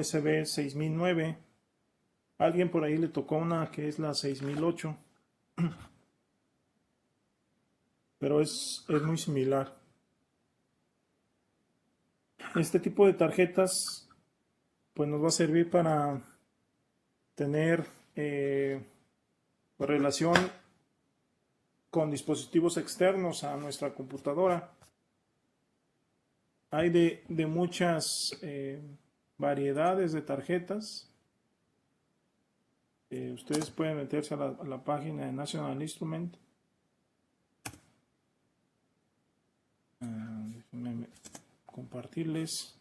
USB 6009. Alguien por ahí le tocó una que es la 6008, pero es muy similar. Este tipo de tarjetas pues nos va a servir para tener relación con dispositivos externos a nuestra computadora. Hay de muchas variedades de tarjetas. Ustedes pueden meterse a la página de National Instrument. Déjenme compartirles.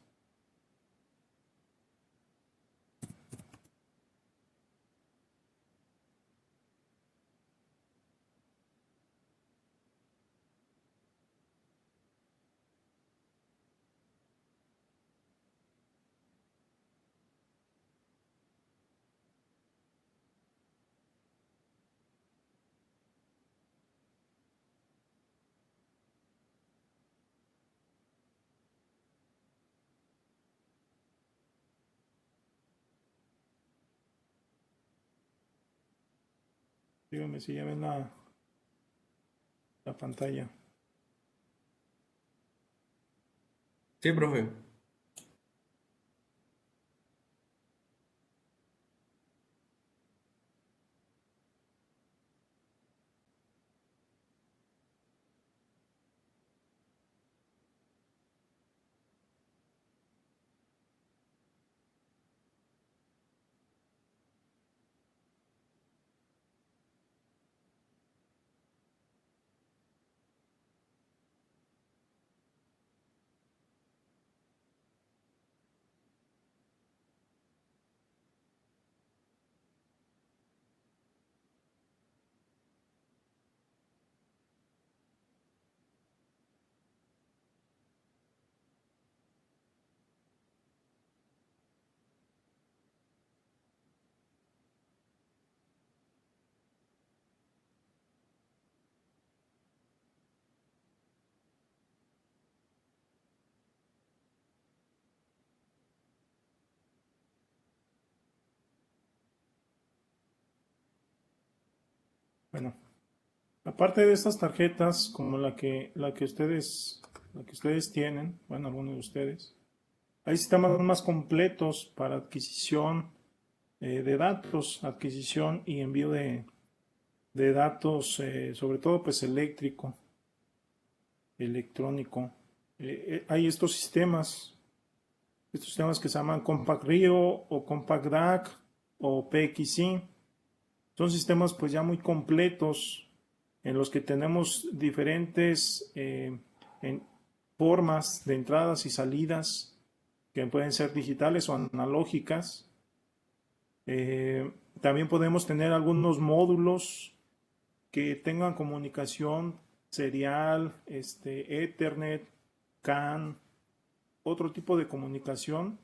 Díganme si ya ven la pantalla. Sí, profe. Bueno, aparte de estas tarjetas, como la que ustedes tienen, bueno, algunos de ustedes, hay sistemas más completos para adquisición de datos, adquisición y envío de datos, sobre todo pues electrónico. Hay estos sistemas que se llaman Compact Rio o Compact DAC o PXI. Son sistemas pues ya muy completos en los que tenemos diferentes formas de entradas y salidas que pueden ser digitales o analógicas. También podemos tener algunos módulos que tengan comunicación serial, Ethernet, CAN, otro tipo de comunicación.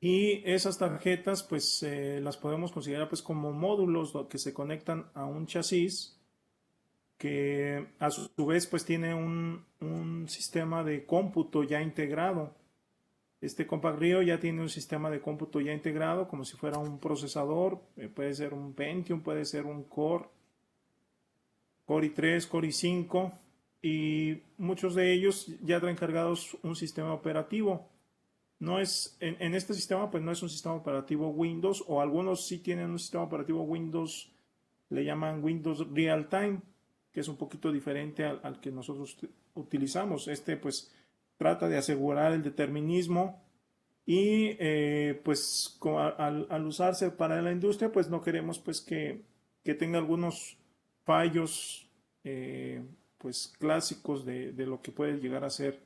Y esas tarjetas pues las podemos considerar pues como módulos que se conectan a un chasis que a su vez pues tiene un sistema de cómputo ya integrado. Este Compact Rio ya tiene un sistema de cómputo ya integrado como si fuera un procesador, puede ser un Pentium, puede ser un Core i3, Core i5 y muchos de ellos ya traen cargados un sistema operativo. No es, en este sistema pues no es un sistema operativo Windows, o algunos sí tienen un sistema operativo Windows, le llaman Windows Real Time, que es un poquito diferente al que nosotros utilizamos. Este pues trata de asegurar el determinismo y pues al usarse para la industria pues no queremos pues que tenga algunos fallos pues clásicos de lo que puede llegar a ser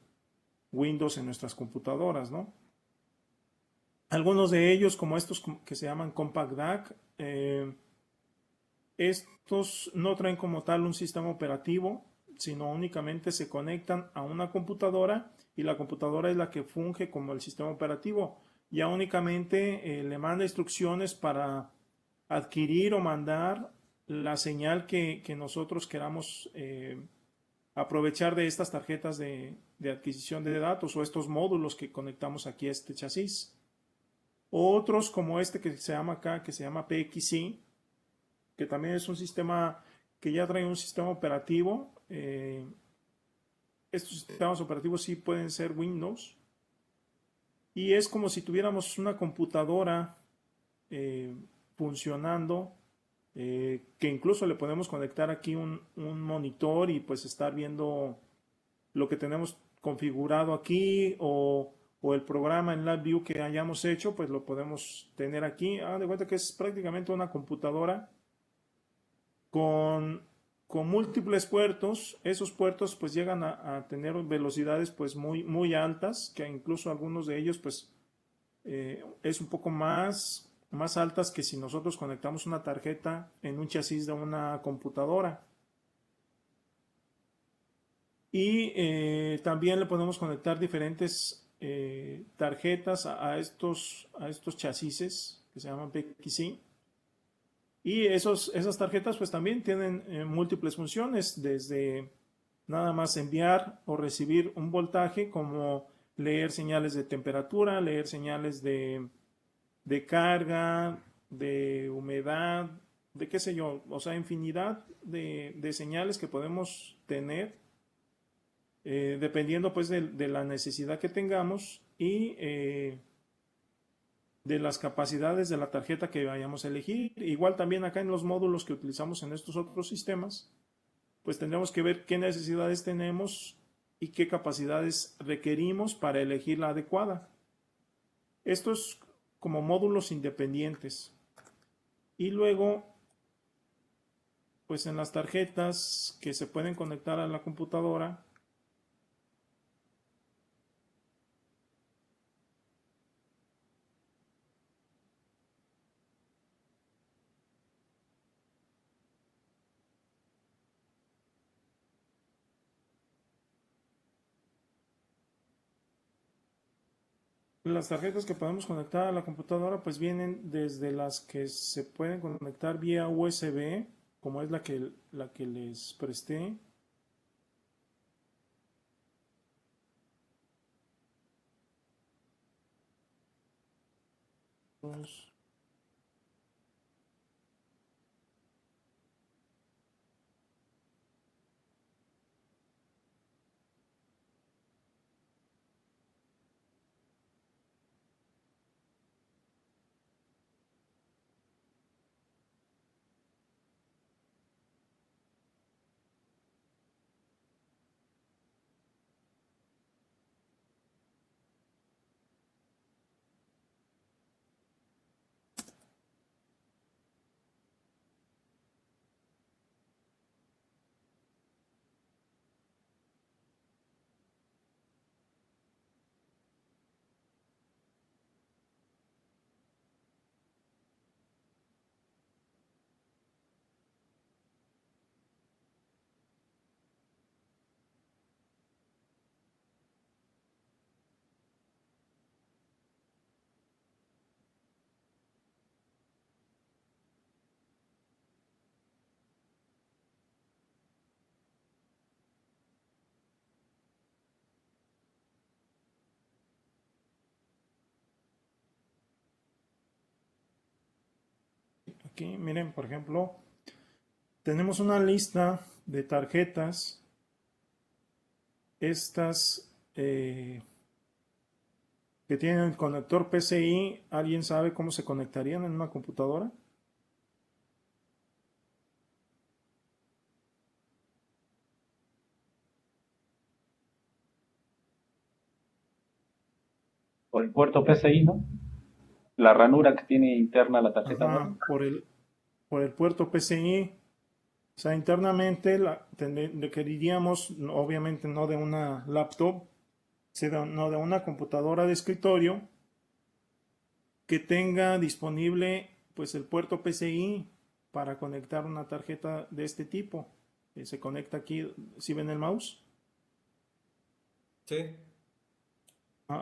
Windows en nuestras computadoras, ¿no? Algunos de ellos, como estos que se llaman Compact DAC, estos no traen como tal un sistema operativo, sino únicamente se conectan a una computadora y la computadora es la que funge como el sistema operativo. Ya únicamente le manda instrucciones para adquirir o mandar la señal que nosotros queramos aprovechar de estas tarjetas de adquisición de datos o estos módulos que conectamos aquí a este chasis. Otros como este que se llama acá, que se llama PXI, que también es un sistema que ya trae un sistema operativo. Estos sistemas operativos sí pueden ser Windows. Y es como si tuviéramos una computadora funcionando, que incluso le podemos conectar aquí un monitor y pues estar viendo lo que tenemos configurado aquí o el programa en LabVIEW que hayamos hecho, pues lo podemos tener aquí. De cuenta que es prácticamente una computadora con, con múltiples puertos. Esos puertos pues llegan a tener velocidades pues muy altas, que incluso algunos de ellos pues es un poco más altas que si nosotros conectamos una tarjeta en un chasis de una computadora. Y también le podemos conectar diferentes tarjetas a estos chasis que se llaman PXI. Y esas tarjetas pues también tienen múltiples funciones, desde nada más enviar o recibir un voltaje, como leer señales de temperatura, leer señales de carga, de humedad, de qué sé yo, o sea, infinidad de señales que podemos tener dependiendo pues de la necesidad que tengamos y de las capacidades de la tarjeta que vayamos a elegir. Igual también acá en los módulos que utilizamos en estos otros sistemas, pues tendremos que ver qué necesidades tenemos y qué capacidades requerimos para elegir la adecuada. Estos como módulos independientes. Y luego, pues en las tarjetas que se pueden conectar a la computadora, las tarjetas que podemos conectar a la computadora pues vienen desde las que se pueden conectar vía USB, como es la que les presté. Aquí, miren, por ejemplo, tenemos una lista de tarjetas. Estas que tienen el conector PCI, ¿alguien sabe cómo se conectarían en una computadora? Por el puerto PCI, ¿no? La ranura que tiene interna la tarjeta madre. Ajá, por el puerto PCI. O sea, internamente requeriríamos, obviamente no de una laptop, no de una computadora de escritorio que tenga disponible pues el puerto PCI para conectar una tarjeta de este tipo. Se conecta aquí, si ven el mouse. Sí.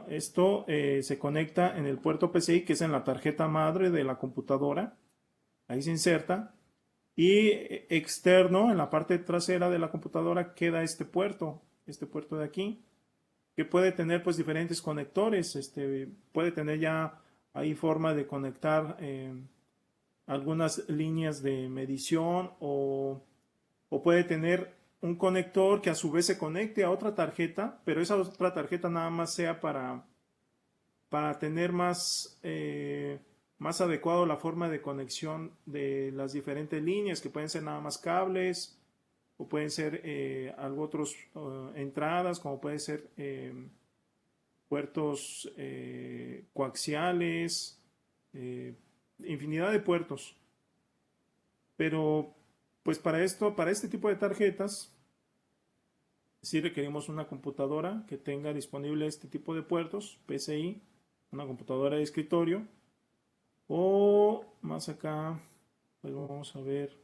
Esto se conecta en el puerto PCI, que es en la tarjeta madre de la computadora. Ahí se inserta. Y externo, en la parte trasera de la computadora, queda este puerto de aquí. que puede tener pues diferentes conectores, puede tener ya ahí forma de conectar algunas líneas de medición o puede tener un conector que a su vez se conecte a otra tarjeta, pero esa otra tarjeta nada más sea para tener más adecuado la forma de conexión de las diferentes líneas, que pueden ser nada más cables o pueden ser algo otros entradas, como pueden ser puertos coaxiales, infinidad de puertos. Pero pues para esto, para este tipo de tarjetas, sí requerimos una computadora que tenga disponible este tipo de puertos, PCI, una computadora de escritorio, o más acá, pues vamos a ver,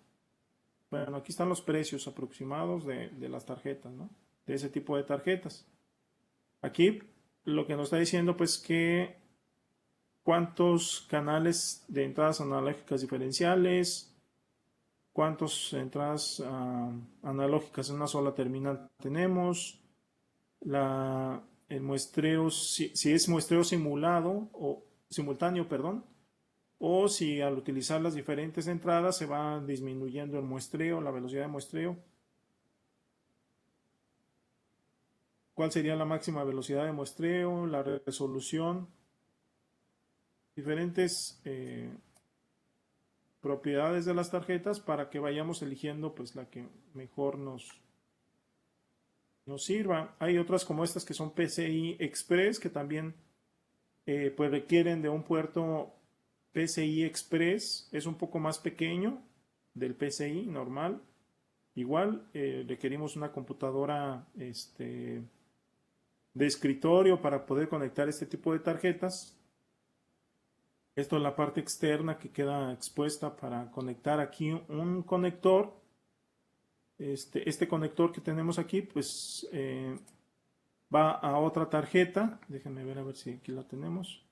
bueno, aquí están los precios aproximados de las tarjetas, ¿no? De ese tipo de tarjetas. Aquí lo que nos está diciendo, pues que cuántos canales de entradas analógicas diferenciales, cuántas entradas analógicas en una sola terminal tenemos, el muestreo, si es muestreo simulado o simultáneo, perdón, o si al utilizar las diferentes entradas se va disminuyendo el muestreo, la velocidad de muestreo. ¿Cuál sería la máxima velocidad de muestreo? La resolución. Diferentes propiedades de las tarjetas para que vayamos eligiendo pues la que mejor nos sirva. Hay otras como estas que son PCI Express que también pues requieren de un puerto PCI Express. Es un poco más pequeño del PCI normal. Igual requerimos una computadora de escritorio para poder conectar este tipo de tarjetas. Esto es la parte externa que queda expuesta para conectar aquí un conector. Este conector que tenemos aquí, pues va a otra tarjeta. Déjenme ver a ver si aquí la tenemos.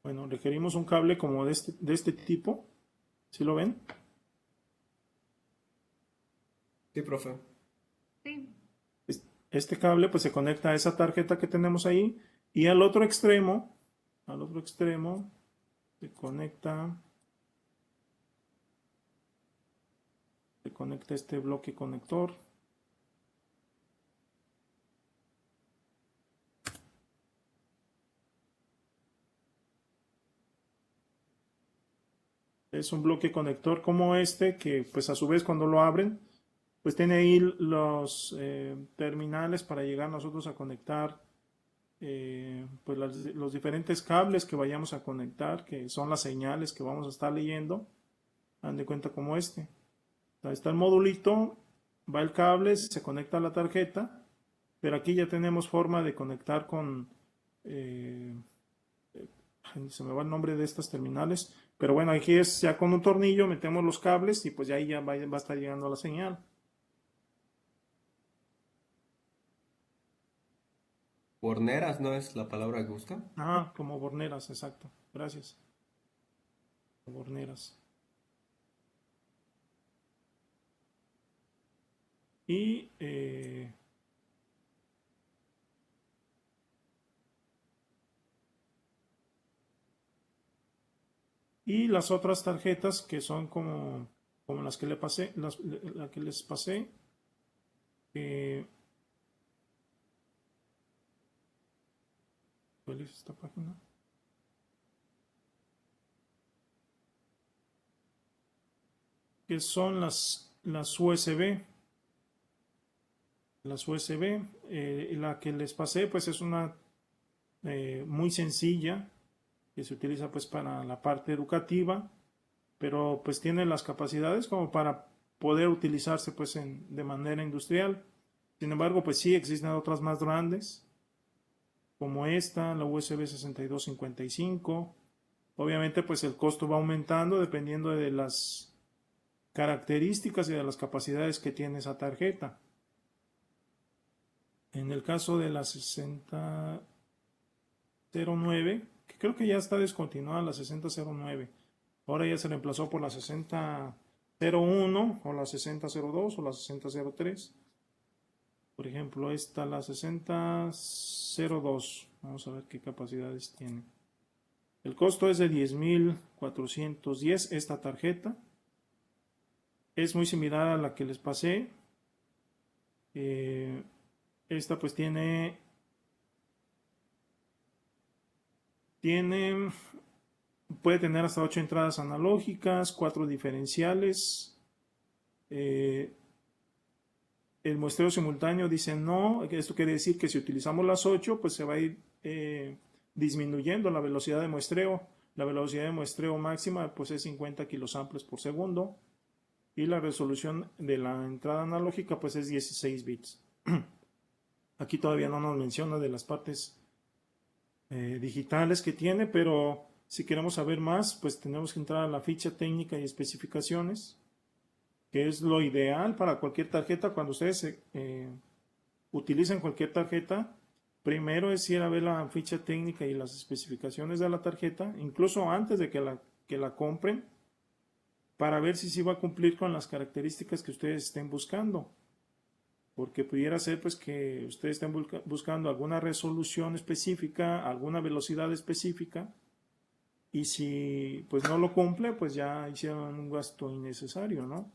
Bueno, requerimos un cable como de este tipo. ¿Sí lo ven? Sí, profe. Sí. Este cable pues se conecta a esa tarjeta que tenemos ahí y al otro extremo se conecta este bloque conector. Es un bloque conector como este que pues a su vez cuando lo abren pues tiene ahí los terminales para llegar nosotros a conectar pues los diferentes cables que vayamos a conectar, que son las señales que vamos a estar leyendo. Dan de cuenta como este. Ahí está el modulito, va el cable, se conecta a la tarjeta, pero aquí ya tenemos forma de conectar con, eh, se me va el nombre de estas terminales, pero bueno, aquí es ya con un tornillo, metemos los cables y pues ya ahí ya va a estar llegando la señal. Borneras no es la palabra que busca. Ah, como borneras, exacto. Gracias. Borneras. Y las otras tarjetas que son como las que le pasé, la que les pasé. ¿Cuál es esta página? Que son las USB. las USB. La que les pasé pues es una muy sencilla que se utiliza pues para la parte educativa, pero pues tiene las capacidades como para poder utilizarse pues de manera industrial. Sin embargo, pues sí existen otras más grandes, como esta, la USB 6255. Obviamente, pues el costo va aumentando dependiendo de las características y de las capacidades que tiene esa tarjeta. En el caso de la 6009, que creo que ya está descontinuada la 6009, ahora ya se reemplazó por la 6001 o la 6002 o la 6003. Por ejemplo, esta, la 6002. Vamos a ver qué capacidades tiene. El costo es de 10,410 esta tarjeta. Es muy similar a la que les pasé. Esta pues puede tener hasta 8 entradas analógicas, 4 diferenciales. El muestreo simultáneo dice no. Esto quiere decir que si utilizamos las 8, pues se va a ir disminuyendo la velocidad de muestreo. La velocidad de muestreo máxima pues es 50 kilosamples por segundo. Y la resolución de la entrada analógica pues es 16 bits. Aquí todavía no nos menciona de las partes digitales que tiene, pero si queremos saber más, pues tenemos que entrar a la ficha técnica y especificaciones, que es lo ideal para cualquier tarjeta. Cuando ustedes utilicen cualquier tarjeta, primero es ir a ver la ficha técnica y las especificaciones de la tarjeta, incluso antes de que la compren, para ver si sí va a cumplir con las características que ustedes estén buscando. Porque pudiera ser pues que ustedes estén buscando alguna resolución específica, alguna velocidad específica, y si pues no lo cumple, pues ya hicieron un gasto innecesario, ¿no?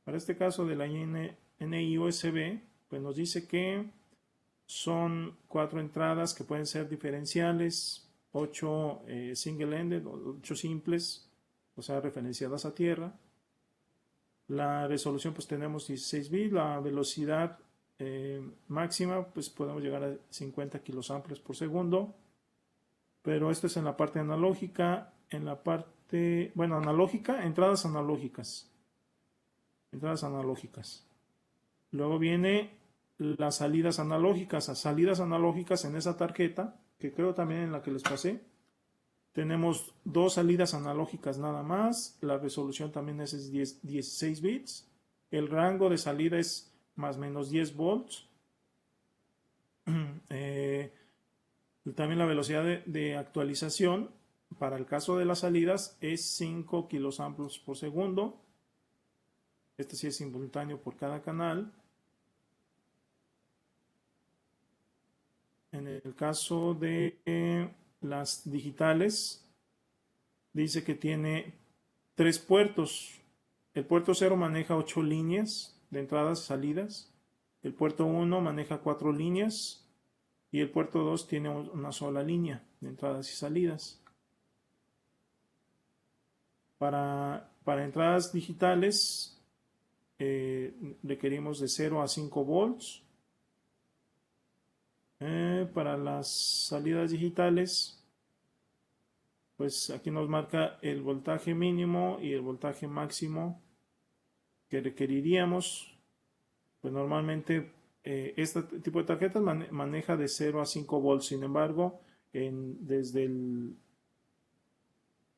Para este caso de la NI USB, pues nos dice que son 4 entradas que pueden ser diferenciales, 8 single-ended, 8 simples, o sea, referenciadas a tierra. La resolución pues tenemos 16 bits, la velocidad máxima pues podemos llegar a 50 kilosamples por segundo, pero esto es en la parte analógica. En la parte, bueno, analógica, entradas analógicas. Luego viene las salidas analógicas. Las salidas analógicas en esa tarjeta, que creo también en la que les pasé, tenemos 2 salidas analógicas nada más. La resolución también es 16 bits. El rango de salida es más o menos 10 volts. También la velocidad de actualización para el caso de las salidas es 5 kilosamples por segundo. Este sí es simultáneo por cada canal. En el caso de las digitales, dice que tiene 3 puertos. El puerto 0 maneja 8 líneas de entradas y salidas. El puerto 1 maneja 4 líneas. Y el puerto 2 tiene una sola línea de entradas y salidas. Para entradas digitales requerimos de 0 a 5 volts. Para las salidas digitales, pues aquí nos marca el voltaje mínimo y el voltaje máximo que requeriríamos. Pues normalmente este tipo de tarjetas maneja de 0 a 5 volts. Sin embargo, desde el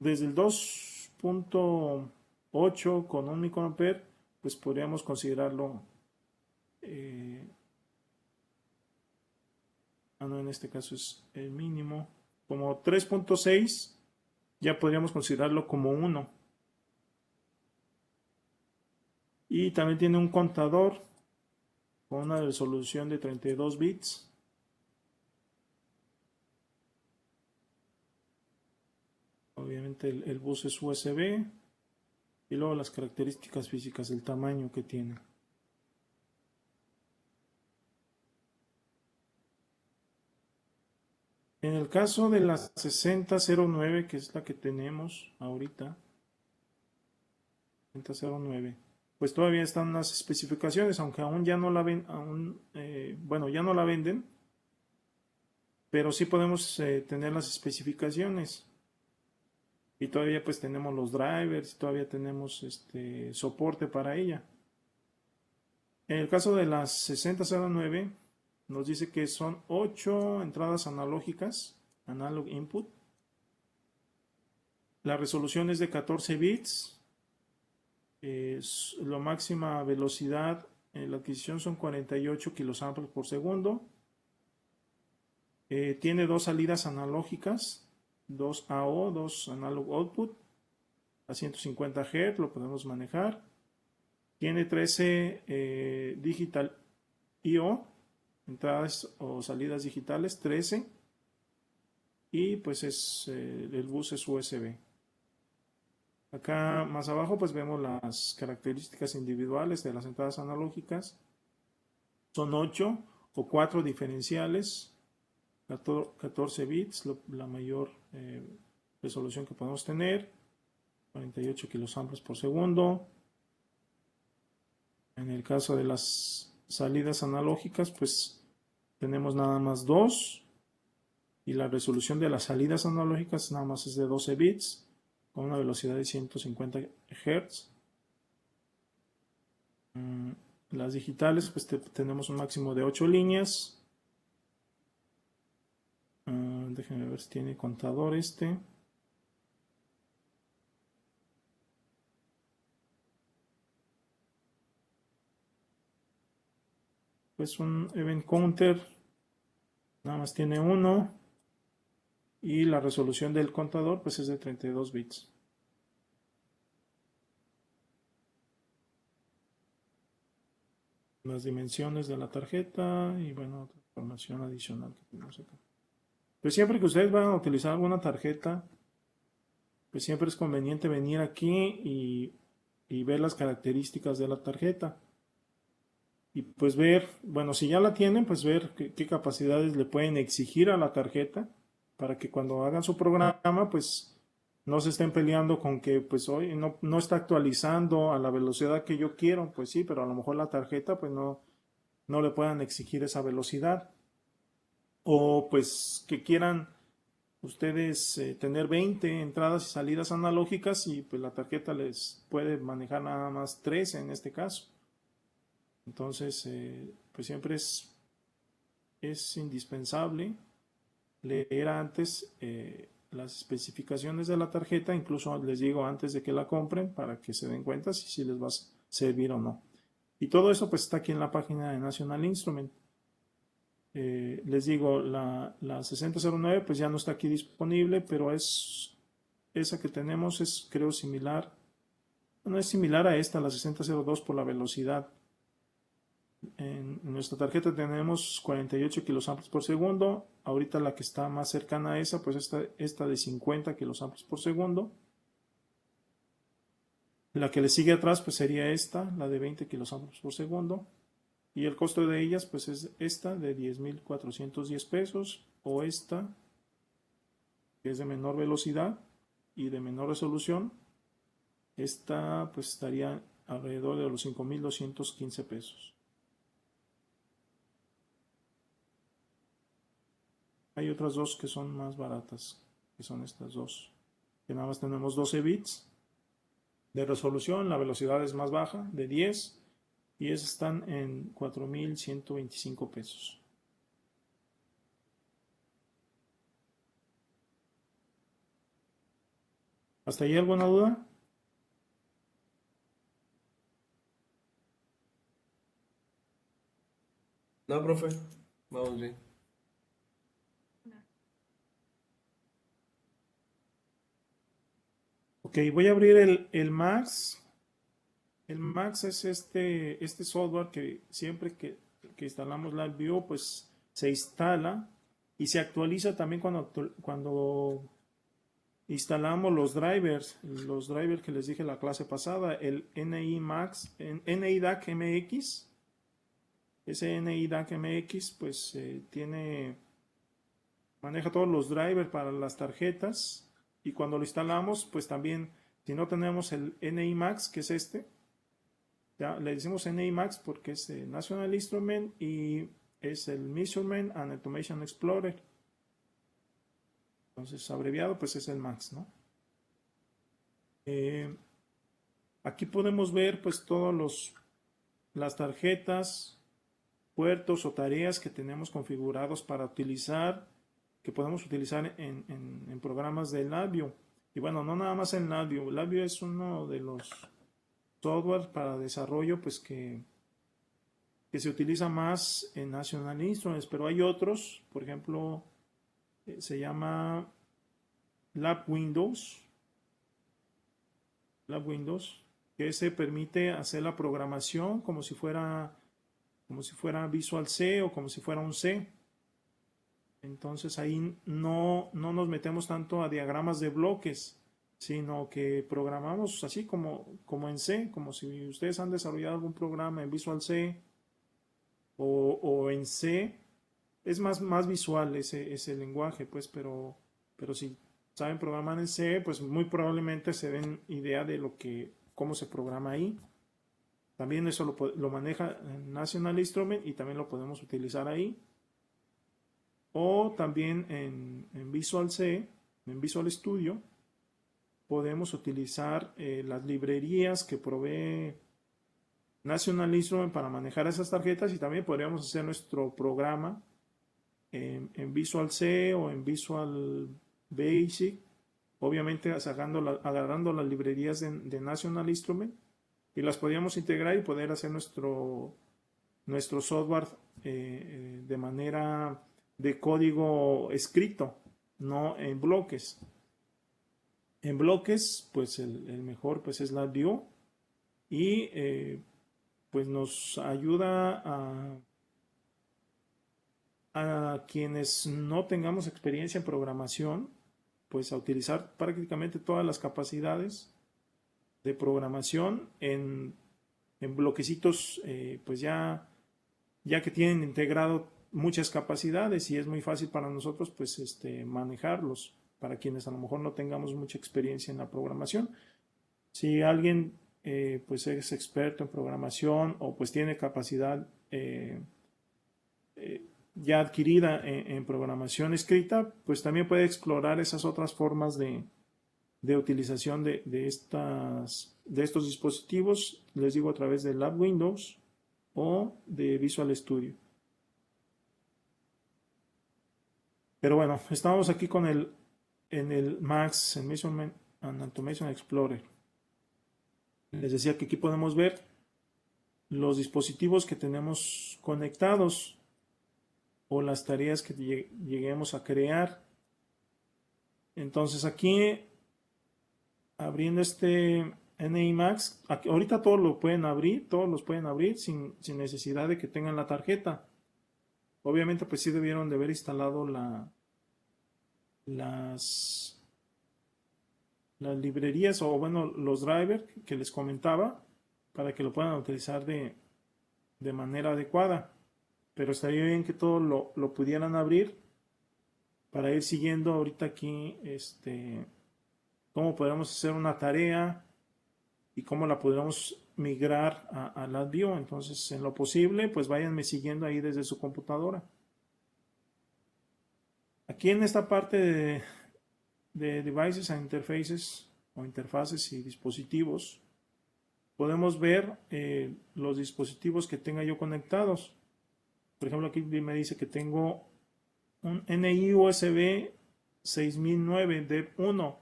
2.8 con 1 microampere, pues podríamos considerarlo. No, en este caso es el mínimo. Como 3.6, ya podríamos considerarlo como 1. Y también tiene un contador con una resolución de 32 bits. Obviamente el bus es USB. Y luego las características físicas, el tamaño que tiene. En el caso de la 6009, que es la que tenemos ahorita, 6009, pues todavía están las especificaciones, aunque aún ya no la ven, bueno, ya no la venden, pero sí podemos tener las especificaciones. Y todavía pues tenemos los drivers, todavía tenemos soporte para ella. En el caso de las 6009 nos dice que son 8 entradas analógicas, analog input. La resolución es de 14 bits. La máxima velocidad en la adquisición son 48 kilosamples por segundo. Tiene dos salidas analógicas, dos AO, dos analog output, a 150 Hz, lo podemos manejar. Tiene 13 digital I/O, entradas o salidas digitales, 13. Y pues el bus es USB. Acá más abajo pues vemos las características individuales de las entradas analógicas. Son 8 o 4 diferenciales, 14 bits, la mayor resolución que podemos tener, 48 kilosamples por segundo. En el caso de las salidas analógicas, pues tenemos nada más 2 y la resolución de las salidas analógicas nada más es de 12 bits con una velocidad de 150 Hz. Las digitales, pues tenemos un máximo de 8 líneas. Déjenme ver si tiene contador este. Pues un event counter nada más tiene 1 y la resolución del contador pues es de 32 bits. Las dimensiones de la tarjeta y bueno, otra información adicional que tenemos acá. Pues siempre que ustedes van a utilizar alguna tarjeta, pues siempre es conveniente venir aquí y ver las características de la tarjeta. Y pues ver, bueno, si ya la tienen, pues ver qué capacidades le pueden exigir a la tarjeta para que cuando hagan su programa, pues no se estén peleando con que pues hoy no está actualizando a la velocidad que yo quiero, pues sí, pero a lo mejor la tarjeta pues no le puedan exigir esa velocidad. O pues que quieran ustedes tener 20 entradas y salidas analógicas y pues la tarjeta les puede manejar nada más 13 en este caso. Entonces, pues siempre es indispensable leer antes las especificaciones de la tarjeta, incluso les digo antes de que la compren para que se den cuenta si les va a servir o no. Y todo eso pues está aquí en la página de National Instrument. Les digo, la 6009 pues ya no está aquí disponible, pero esa que tenemos es creo similar, no es similar a esta, la 6002 por la velocidad. En nuestra tarjeta tenemos 48 kilosamples por segundo. Ahorita la que está más cercana a esa, pues esta de 50 kilosamples por segundo. La que le sigue atrás, pues sería esta, la de 20 kilosamples por segundo. Y el costo de ellas, pues es esta de 10,410 pesos. O esta, que es de menor velocidad y de menor resolución. Esta, pues estaría alrededor de los 5,215 pesos. Hay otras dos que son más baratas, que son estas dos, que nada más tenemos 12 bits de resolución, la velocidad es más baja, de 10, y esas están en 4,125 pesos. ¿Hasta ahí alguna duda? No, profe, vamos bien. Ok, voy a abrir el Max. El Max es este software que siempre que instalamos LiveView, pues se instala y se actualiza también cuando instalamos los drivers que les dije la clase pasada, el NI Max, NI DAC MX. Ese NI DAC MX pues maneja todos los drivers para las tarjetas y cuando lo instalamos pues también, si no tenemos el NI Max, que es este, Ya le decimos NAMAX porque es National Instrument y es el Measurement and Automation Explorer. Entonces, abreviado, pues es el MAX, ¿no? Aquí podemos ver pues todas las tarjetas, puertos o tareas que tenemos configurados para utilizar, que podemos utilizar en programas de LabVIEW. Y bueno, no nada más en LabVIEW. LabVIEW es uno de los software para desarrollo pues que se utiliza más en National Instruments, pero hay otros, por ejemplo, se llama LabWindows, que se permite hacer la programación como si fuera Visual C o como si fuera un C. Entonces ahí no nos metemos tanto a diagramas de bloques, sino que programamos así como en C, como si ustedes han desarrollado algún programa en Visual C o en C. Es más visual ese lenguaje, pues, pero si saben programar en C, pues muy probablemente se den idea de cómo se programa ahí. También eso lo maneja National Instrument y también lo podemos utilizar ahí. O también en Visual C, en Visual Studio, podemos utilizar las librerías que provee National Instrument para manejar esas tarjetas y también podríamos hacer nuestro programa en Visual C o en Visual Basic, obviamente agarrando las librerías de National Instrument y las podríamos integrar y poder hacer nuestro software de manera de código escrito, no en bloques. En bloques, pues el mejor pues es LabVIEW y pues nos ayuda a quienes no tengamos experiencia en programación, pues a utilizar prácticamente todas las capacidades de programación en bloquecitos, pues ya que tienen integrado muchas capacidades y es muy fácil para nosotros pues manejarlos para quienes a lo mejor no tengamos mucha experiencia en la programación. Si alguien pues es experto en programación o pues tiene capacidad ya adquirida en programación escrita, pues también puede explorar esas otras formas de utilización de estos dispositivos, les digo, a través de LabWindows o de Visual Studio. Pero bueno, estamos aquí en el MAX, en Measurement and Automation Explorer. Les decía que aquí podemos ver los dispositivos que tenemos conectados o las tareas que lleguemos a crear. Entonces aquí, abriendo este NAMAX, ahorita todos los pueden abrir sin necesidad de que tengan la tarjeta. Obviamente pues sí debieron de haber instalado las librerías o bueno los drivers que les comentaba para que lo puedan utilizar de manera adecuada. Pero estaría bien que todo lo pudieran abrir para ir siguiendo ahorita aquí cómo podemos hacer una tarea y cómo la podemos migrar a LabVIEW. Entonces, en lo posible, pues váyanme siguiendo ahí desde su computadora. Aquí en esta parte de Devices and Interfaces o interfaces y dispositivos, podemos ver los dispositivos que tenga yo conectados. Por ejemplo, aquí me dice que tengo un NI USB 6009 DEP1,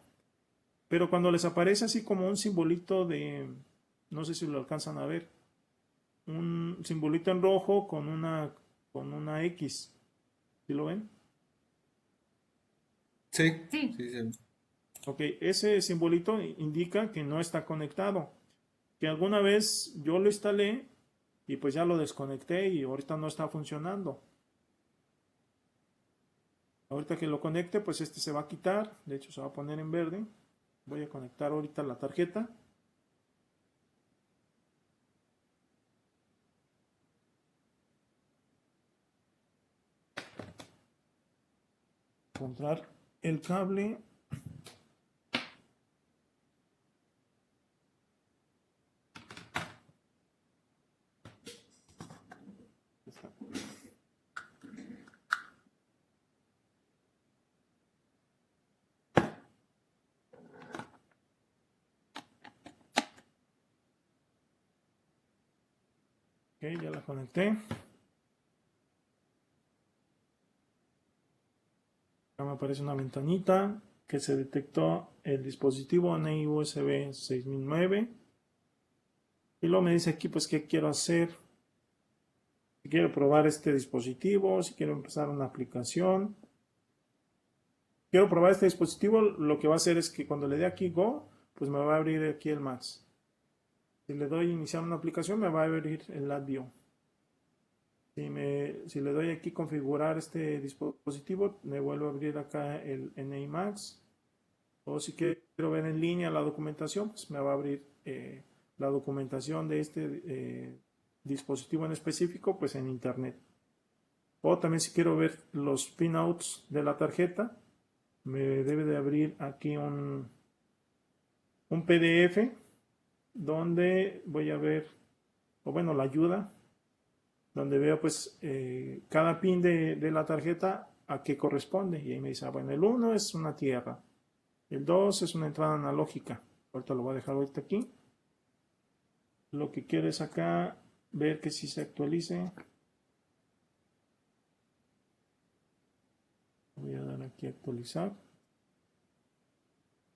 pero cuando les aparece así como un simbolito no sé si lo alcanzan a ver, un simbolito en rojo con una X, ¿sí lo ven? Sí, Sí. sí, sí. Ok, ese simbolito indica que no está conectado, que alguna vez yo lo instalé y pues ya lo desconecté y ahorita no está funcionando. Ahorita que lo conecte, pues se va a quitar, de hecho se va a poner en verde. Voy a conectar ahorita la tarjeta. Encontrar el cable. ya la conecté. Acá me aparece una ventanita que se detectó el dispositivo NI USB 6009. Y luego me dice aquí, pues, qué quiero hacer. Si quiero probar este dispositivo, si quiero empezar una aplicación. Quiero probar este dispositivo, lo que va a hacer es que cuando le dé aquí Go, pues me va a abrir aquí el Max. Si le doy iniciar una aplicación, me va a abrir el LabVIEW. Si le doy aquí configurar este dispositivo, me vuelve a abrir acá el NI Max. O si quiero ver en línea la documentación, pues me va a abrir la documentación de este dispositivo en específico, pues en internet. O también si quiero ver los pinouts de la tarjeta, me debe de abrir aquí un PDF donde voy a ver, o bueno, la ayuda, donde veo pues cada pin de la tarjeta a qué corresponde. Y ahí me dice, bueno, el 1 es una tierra, el 2 es una entrada analógica. Ahorita lo voy a dejar ahorita aquí. Lo que quiero es acá ver que si se actualice. Voy a dar aquí a actualizar.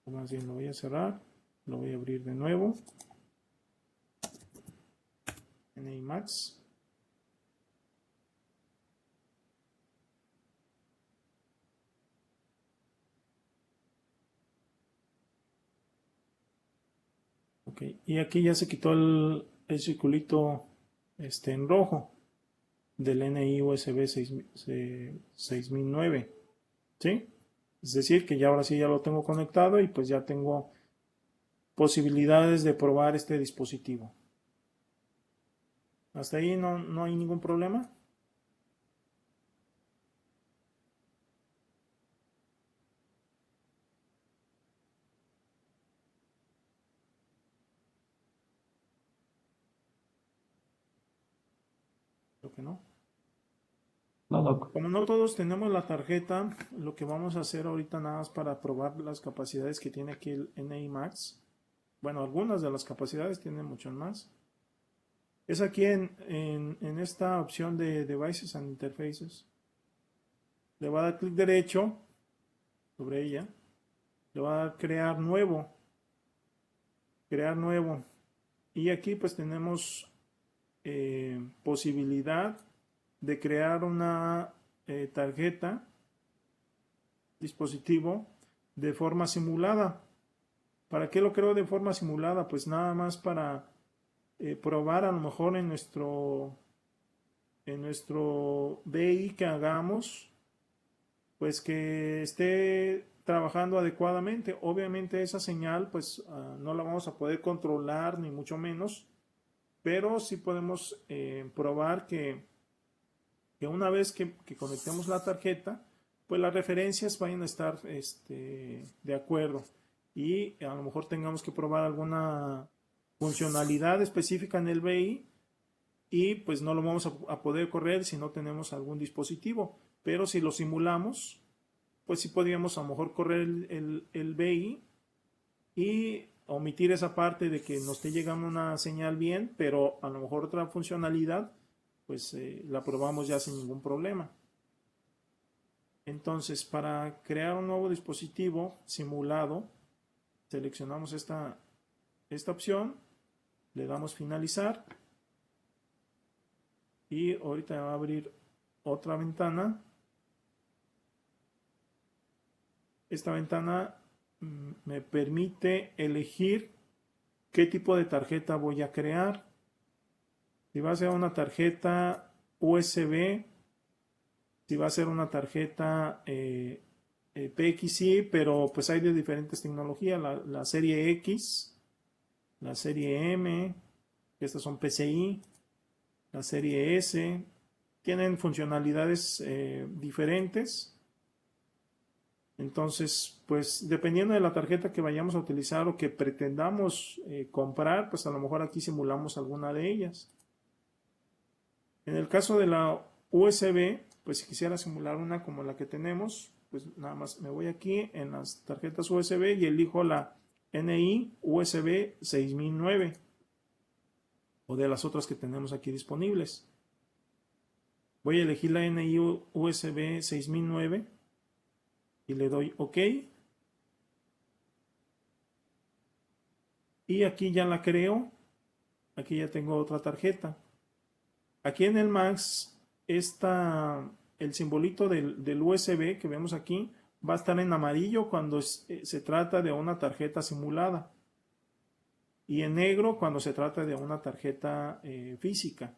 O más bien lo voy a cerrar. Lo voy a abrir de nuevo. NI Max. Ok, y aquí ya se quitó el circulito en rojo del NI USB 6009. ¿Sí? Es decir, que ya ahora sí ya lo tengo conectado y pues ya tengo posibilidades de probar este dispositivo. Hasta ahí no hay ningún problema. Creo que no. No, Doc. Como no todos tenemos la tarjeta, lo que vamos a hacer ahorita nada más para probar las capacidades que tiene aquí el NI Max. Bueno, algunas de las capacidades tienen mucho más. Es aquí en esta opción de Devices and Interfaces. Le va a dar clic derecho sobre ella. Le va a dar crear nuevo. Crear nuevo. Y aquí pues tenemos posibilidad de crear una tarjeta, dispositivo, de forma simulada. ¿Para qué lo creo de forma simulada? Pues nada más para probar a lo mejor en nuestro BI que hagamos, pues que esté trabajando adecuadamente. Obviamente esa señal pues no la vamos a poder controlar ni mucho menos, pero sí podemos probar que una vez que conectemos la tarjeta, pues las referencias vayan a estar de acuerdo y a lo mejor tengamos que probar alguna funcionalidad específica en el BI y pues no lo vamos a poder correr si no tenemos algún dispositivo, pero si lo simulamos, pues sí podríamos a lo mejor correr el BI y omitir esa parte de que nos esté llegando una señal bien, pero a lo mejor otra funcionalidad pues la probamos ya sin ningún problema. Entonces, para crear un nuevo dispositivo simulado, seleccionamos esta opción, le damos finalizar y ahorita va a abrir otra ventana. Esta ventana me permite elegir qué tipo de tarjeta voy a crear. Si va a ser una tarjeta USB, si va a ser una tarjeta PXI, pero pues hay de diferentes tecnologías, la serie X, la serie M, estas son PCI, la serie S, tienen funcionalidades diferentes. Entonces, pues dependiendo de la tarjeta que vayamos a utilizar o que pretendamos comprar, pues a lo mejor aquí simulamos alguna de ellas. En el caso de la USB, pues si quisiera simular una como la que tenemos, pues nada más me voy aquí en las tarjetas USB y elijo la NI USB 6009. o de las otras que tenemos aquí disponibles. Voy a elegir la NI USB 6009 y le doy OK. Y aquí ya la creo. Aquí ya tengo otra tarjeta. Aquí en el Max, el simbolito del USB que vemos aquí va a estar en amarillo cuando se trata de una tarjeta simulada. Y en negro cuando se trata de una tarjeta física.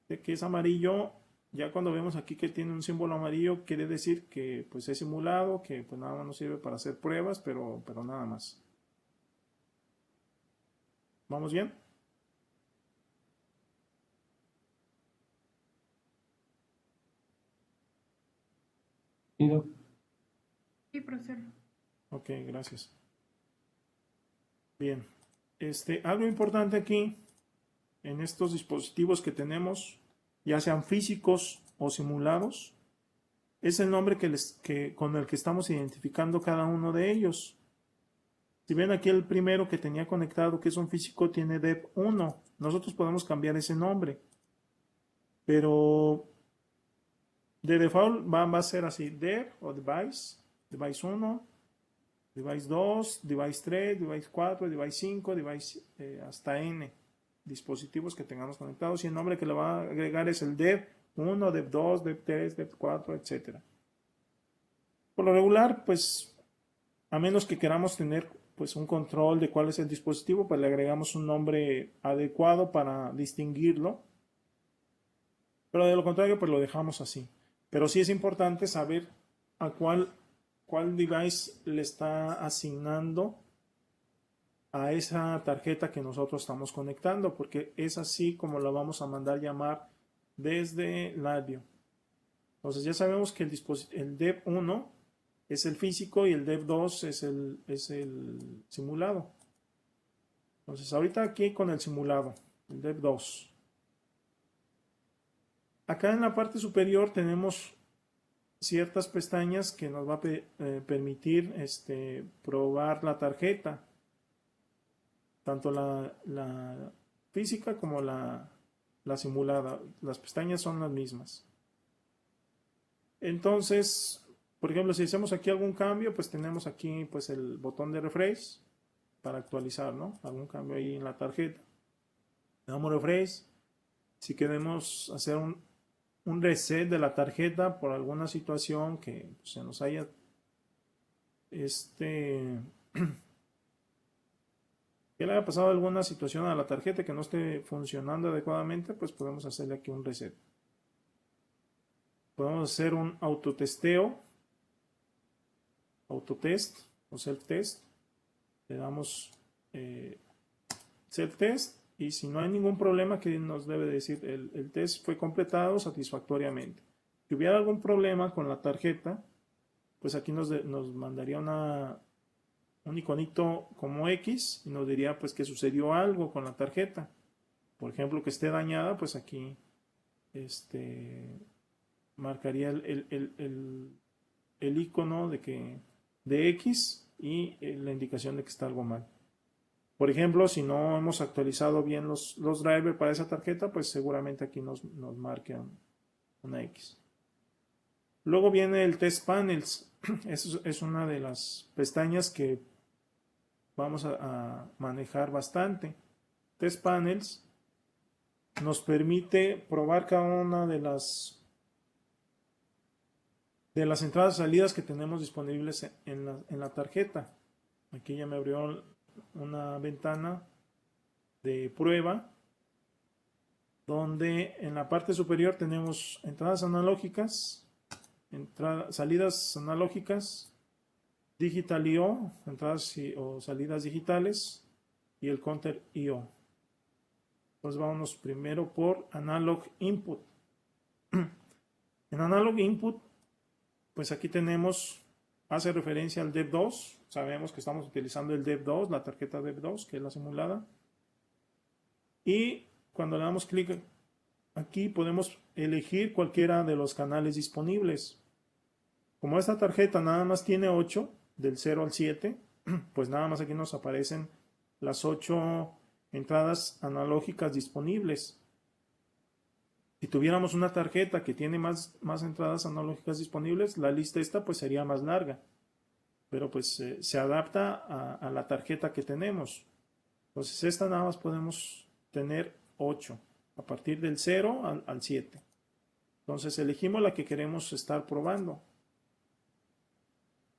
De que es amarillo, ya cuando vemos aquí que tiene un símbolo amarillo, quiere decir que pues es simulado, que pues nada más nos sirve para hacer pruebas, pero nada más. ¿Vamos bien? Sí, Doc. Sí, profesor. Ok, gracias. Bien. Algo importante aquí, en estos dispositivos que tenemos, ya sean físicos o simulados, es el nombre con el que estamos identificando cada uno de ellos. Si ven aquí el primero que tenía conectado, que es un físico, tiene dev1. Nosotros podemos cambiar ese nombre. Pero de default va a ser así, dev o device, device 1, device 2, device 3, device 4, device 5, device hasta n dispositivos que tengamos conectados, y el nombre que le va a agregar es el dev 1, dev 2, dev 3, dev 4, etc. Por lo regular, pues, a menos que queramos tener pues un control de cuál es el dispositivo, pues le agregamos un nombre adecuado para distinguirlo. Pero de lo contrario, pues lo dejamos así. Pero sí es importante saber a cuál device le está asignando a esa tarjeta que nosotros estamos conectando, porque es así como la vamos a mandar llamar desde LabVIEW. Entonces ya sabemos que el dev1 es el físico y el dev2 es el simulado. Entonces ahorita aquí con el simulado, el dev2. Acá en la parte superior tenemos ciertas pestañas que nos va a permitir probar la tarjeta, tanto la física como la simulada. Las pestañas son las mismas. Entonces, por ejemplo, si hacemos aquí algún cambio, pues tenemos aquí pues el botón de refresh para actualizar, ¿no? Algún cambio ahí en la tarjeta. Le damos refresh. Si queremos hacer un reset de la tarjeta por alguna situación que se nos haya que le haya pasado alguna situación a la tarjeta que no esté funcionando adecuadamente, pues podemos hacerle aquí un reset. Podemos hacer un autotesteo, autotest o self-test. Le damos self-test y si no hay ningún problema, que nos debe decir el test fue completado satisfactoriamente. Si hubiera algún problema con la tarjeta, pues aquí nos mandaría un iconito como X y nos diría pues que sucedió algo con la tarjeta. Por ejemplo, que esté dañada, pues aquí marcaría el icono de X y la indicación de que está algo mal. Por ejemplo, si no hemos actualizado bien los drivers para esa tarjeta, pues seguramente aquí nos marque una X. Luego viene el Test Panels. Es una de las pestañas que vamos a manejar bastante. Test Panels nos permite probar cada una de las entradas y salidas que tenemos disponibles en la tarjeta. Aquí ya me abrió una ventana de prueba donde en la parte superior tenemos entradas analógicas, salidas analógicas, Digital I/O, entradas o salidas digitales, y el Counter I/O. Entonces vámonos primero por Analog Input. En Analog Input, pues aquí hace referencia al Dev2. Sabemos que estamos utilizando el Dev2, la tarjeta Dev2, que es la simulada. Y cuando le damos clic aquí, podemos elegir cualquiera de los canales disponibles. Como esta tarjeta nada más tiene 8, del 0 al 7, pues nada más aquí nos aparecen las 8 entradas analógicas disponibles. Si tuviéramos una tarjeta que tiene más entradas analógicas disponibles, la lista esta pues sería más larga. Pero pues se adapta a la tarjeta que tenemos. Entonces esta nada más podemos tener 8, a partir del 0 al 7. Entonces elegimos la que queremos estar probando.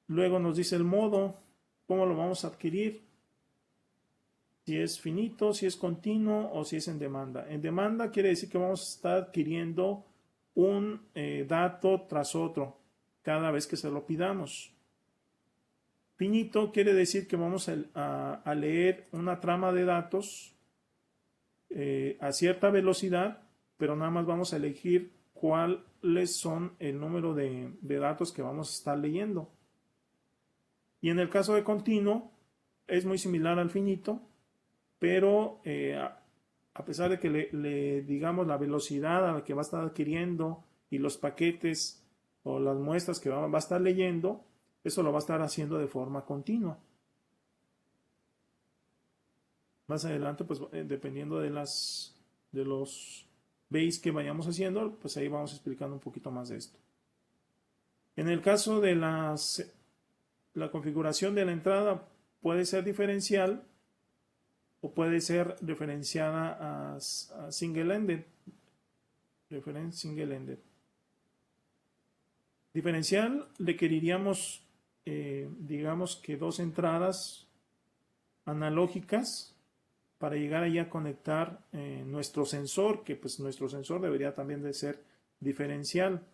Luego nos dice el modo, cómo lo vamos a adquirir. Si es finito, si es continuo o si es en demanda. En demanda quiere decir que vamos a estar adquiriendo un dato tras otro cada vez que se lo pidamos. Finito quiere decir que vamos a leer una trama de datos a cierta velocidad, pero nada más vamos a elegir cuáles son el número de datos que vamos a estar leyendo. Y en el caso de continuo, es muy similar al finito, pero a pesar de que le digamos la velocidad a la que va a estar adquiriendo y los paquetes o las muestras que va a estar leyendo, eso lo va a estar haciendo de forma continua. Más adelante, pues dependiendo de los base que vayamos haciendo, pues ahí vamos explicando un poquito más de esto. En el caso de la configuración de la entrada puede ser diferencial o puede ser referenciada a single-ended. Single-ended. Diferencial requeriríamos, digamos que 2 entradas analógicas para llegar ahí a conectar nuestro sensor, que pues nuestro sensor debería también de ser diferencial.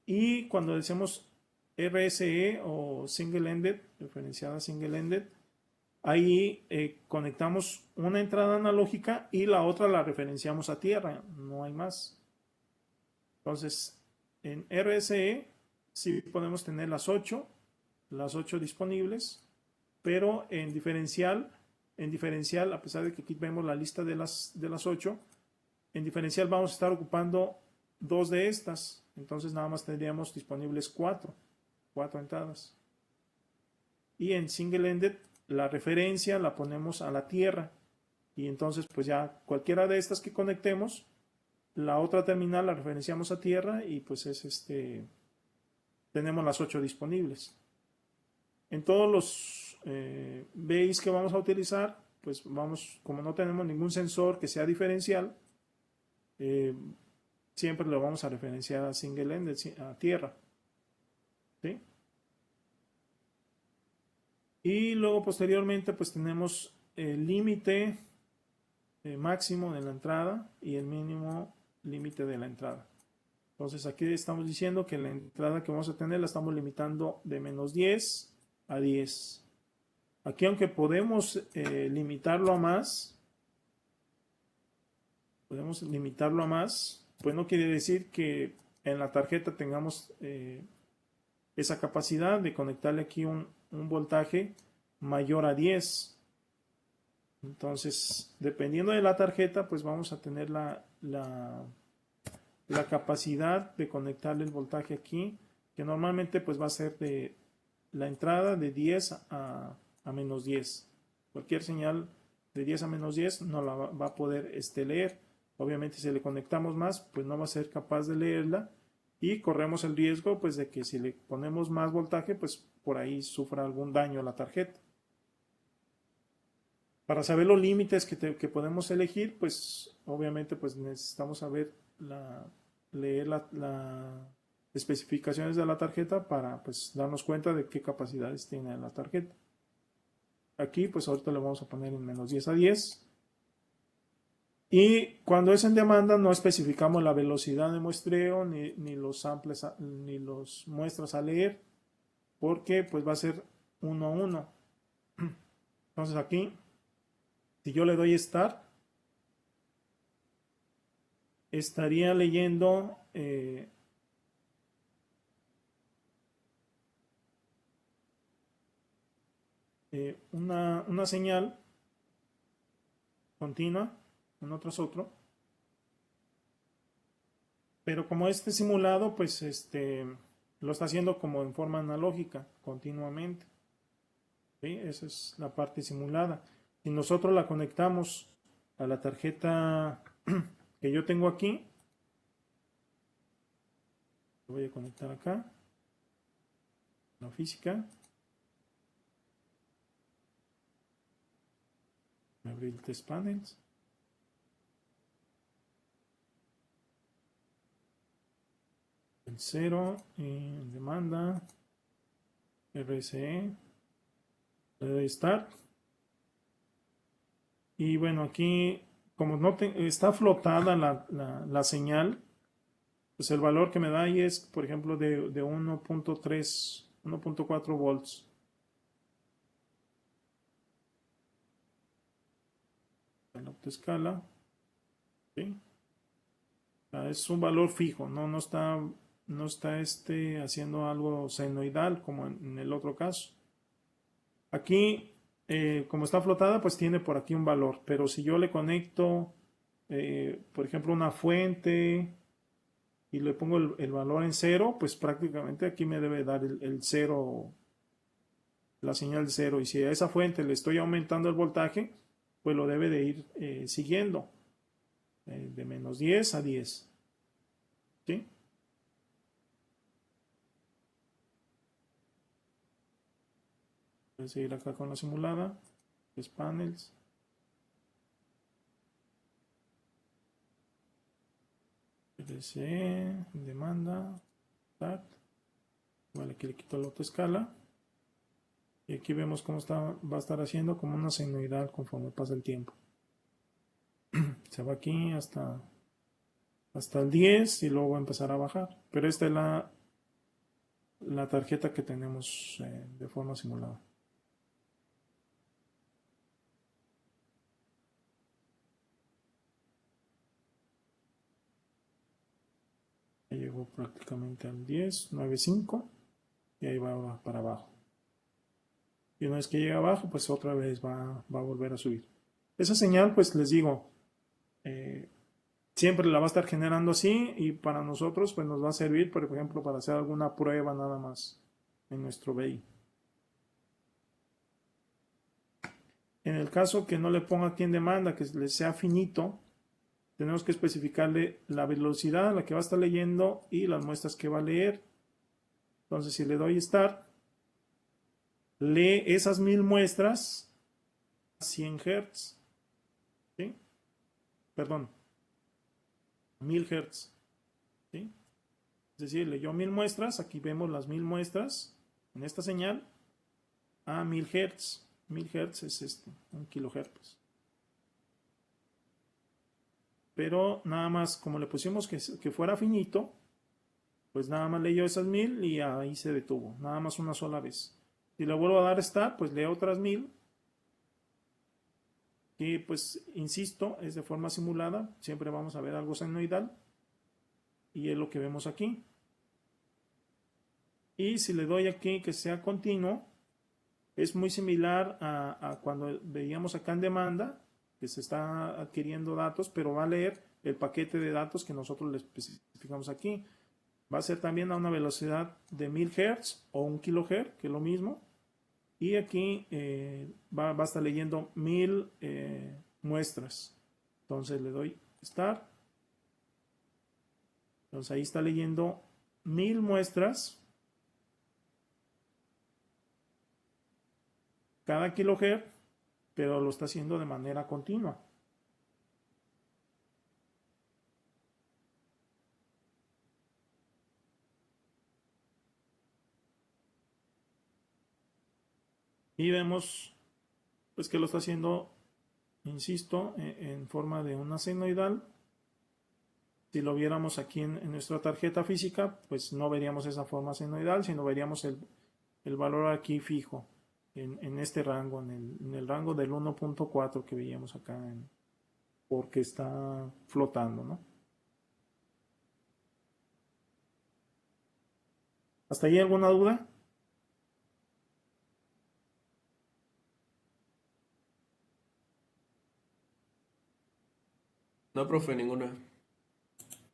Y cuando decimos RSE o single-ended, referenciada single-ended, ahí conectamos una entrada analógica y la otra la referenciamos a tierra, no hay más. Entonces, en RSE sí podemos tener las 8 disponibles, pero en diferencial, a pesar de que aquí vemos la lista de las 8, en diferencial vamos a estar ocupando 2 de estas, entonces nada más tendríamos disponibles 4 entradas. Y en single-ended la referencia la ponemos a la tierra y entonces pues ya cualquiera de estas que conectemos, la otra terminal la referenciamos a tierra y pues es tenemos las 8 disponibles. En todos los base que vamos a utilizar, pues vamos, como no tenemos ningún sensor que sea diferencial, siempre lo vamos a referenciar a single-ended, a tierra. ¿Sí? Y luego posteriormente pues tenemos el límite máximo de la entrada y el mínimo límite de la entrada. Entonces aquí estamos diciendo que la entrada que vamos a tener la estamos limitando de -10 a 10. Aquí aunque podemos limitarlo a más, pues no quiere decir que en la tarjeta tengamos esa capacidad de conectarle aquí un voltaje mayor a 10. Entonces, dependiendo de la tarjeta, pues vamos a tener la capacidad de conectarle el voltaje aquí, que normalmente pues va a ser de la entrada de 10 a -10. Cualquier señal de 10 a -10 no la va a poder leer. Obviamente si le conectamos más, pues no va a ser capaz de leerla y corremos el riesgo pues de que si le ponemos más voltaje, pues por ahí sufra algún daño a la tarjeta. Para saber los límites que podemos elegir, pues obviamente pues necesitamos saber leer las especificaciones de la tarjeta para pues darnos cuenta de qué capacidades tiene la tarjeta. Aquí pues ahorita le vamos a poner en -10 a 10. Y cuando es en demanda no especificamos la velocidad de muestreo ni los samples ni los muestras a leer, porque pues va a ser 1 a 1. Entonces aquí, si yo le doy Start, estaría leyendo una señal continua, uno tras otro. Pero como este simulado, pues lo está haciendo como en forma analógica, continuamente. ¿Sí? Esa es la parte simulada. Si nosotros la conectamos a la tarjeta que yo tengo aquí, lo voy a conectar acá, la física. Abrir el test panels. El 0, demanda, RSE, le doy Start. Y bueno, aquí, como no está flotada la señal, pues el valor que me da ahí es, por ejemplo, de 1.3, 1.4 volts. La autoescala. ¿Sí? Es un valor fijo, no está haciendo algo senoidal como en el otro caso. Aquí, como está flotada, pues tiene por aquí un valor, pero si yo le conecto, por ejemplo, una fuente y le pongo el valor en 0, pues prácticamente aquí me debe dar el 0, la señal de 0. Y si a esa fuente le estoy aumentando el voltaje, pues lo debe de ir siguiendo, de menos 10 a 10. ¿Sí? Voy a seguir acá con la simulada. Test panels. RSE, demanda, start. Vale, aquí le quito la autoescala. Y aquí vemos cómo va a estar haciendo como una senoidal conforme pasa el tiempo. Se va aquí hasta el 10 y luego va a empezar a bajar. Pero esta es la tarjeta que tenemos de forma simulada. Ya llegó prácticamente al 10, 9.5 y ahí va para abajo. Y una vez que llega abajo, pues otra vez va a volver a subir. Esa señal, pues les digo, siempre la va a estar generando así y para nosotros pues nos va a servir, por ejemplo, para hacer alguna prueba nada más en nuestro BI. En el caso que no le ponga aquí en demanda, que le sea finito, tenemos que especificarle la velocidad a la que va a estar leyendo y las muestras que va a leer. Entonces, si le doy Start, lee esas 1000 muestras a 100 Hz. ¿Sí? Perdón, 1000 Hz. ¿Sí? Es decir, leyó 1000 muestras, aquí vemos las 1000 muestras en esta señal a 1000 Hz. 1000 Hz es 1 kHz. Pero nada más, como le pusimos que fuera finito, pues nada más leyó esas 1000 y ahí se detuvo, nada más una sola vez. Si le vuelvo a dar Start, pues lee otras 1000. Y pues, insisto, es de forma simulada, siempre vamos a ver algo senoidal. Y es lo que vemos aquí. Y si le doy aquí que sea continuo, es muy similar a cuando veíamos acá en demanda, que se está adquiriendo datos, pero va a leer el paquete de datos que nosotros le especificamos aquí. Va a ser también a una velocidad de 1000 Hz o 1 kHz, que es lo mismo. Y aquí va a estar leyendo 1000 muestras. Entonces le doy Start. Entonces ahí está leyendo 1000 muestras cada kilohertz, pero lo está haciendo de manera continua. Y vemos pues que lo está haciendo, insisto, en forma de una senoidal. Si lo viéramos aquí en nuestra tarjeta física, pues no veríamos esa forma senoidal, sino veríamos el valor aquí fijo, en este rango, en el rango del 1.4 que veíamos acá, porque está flotando, ¿no? ¿Hasta ahí alguna duda? No, profe, ninguna.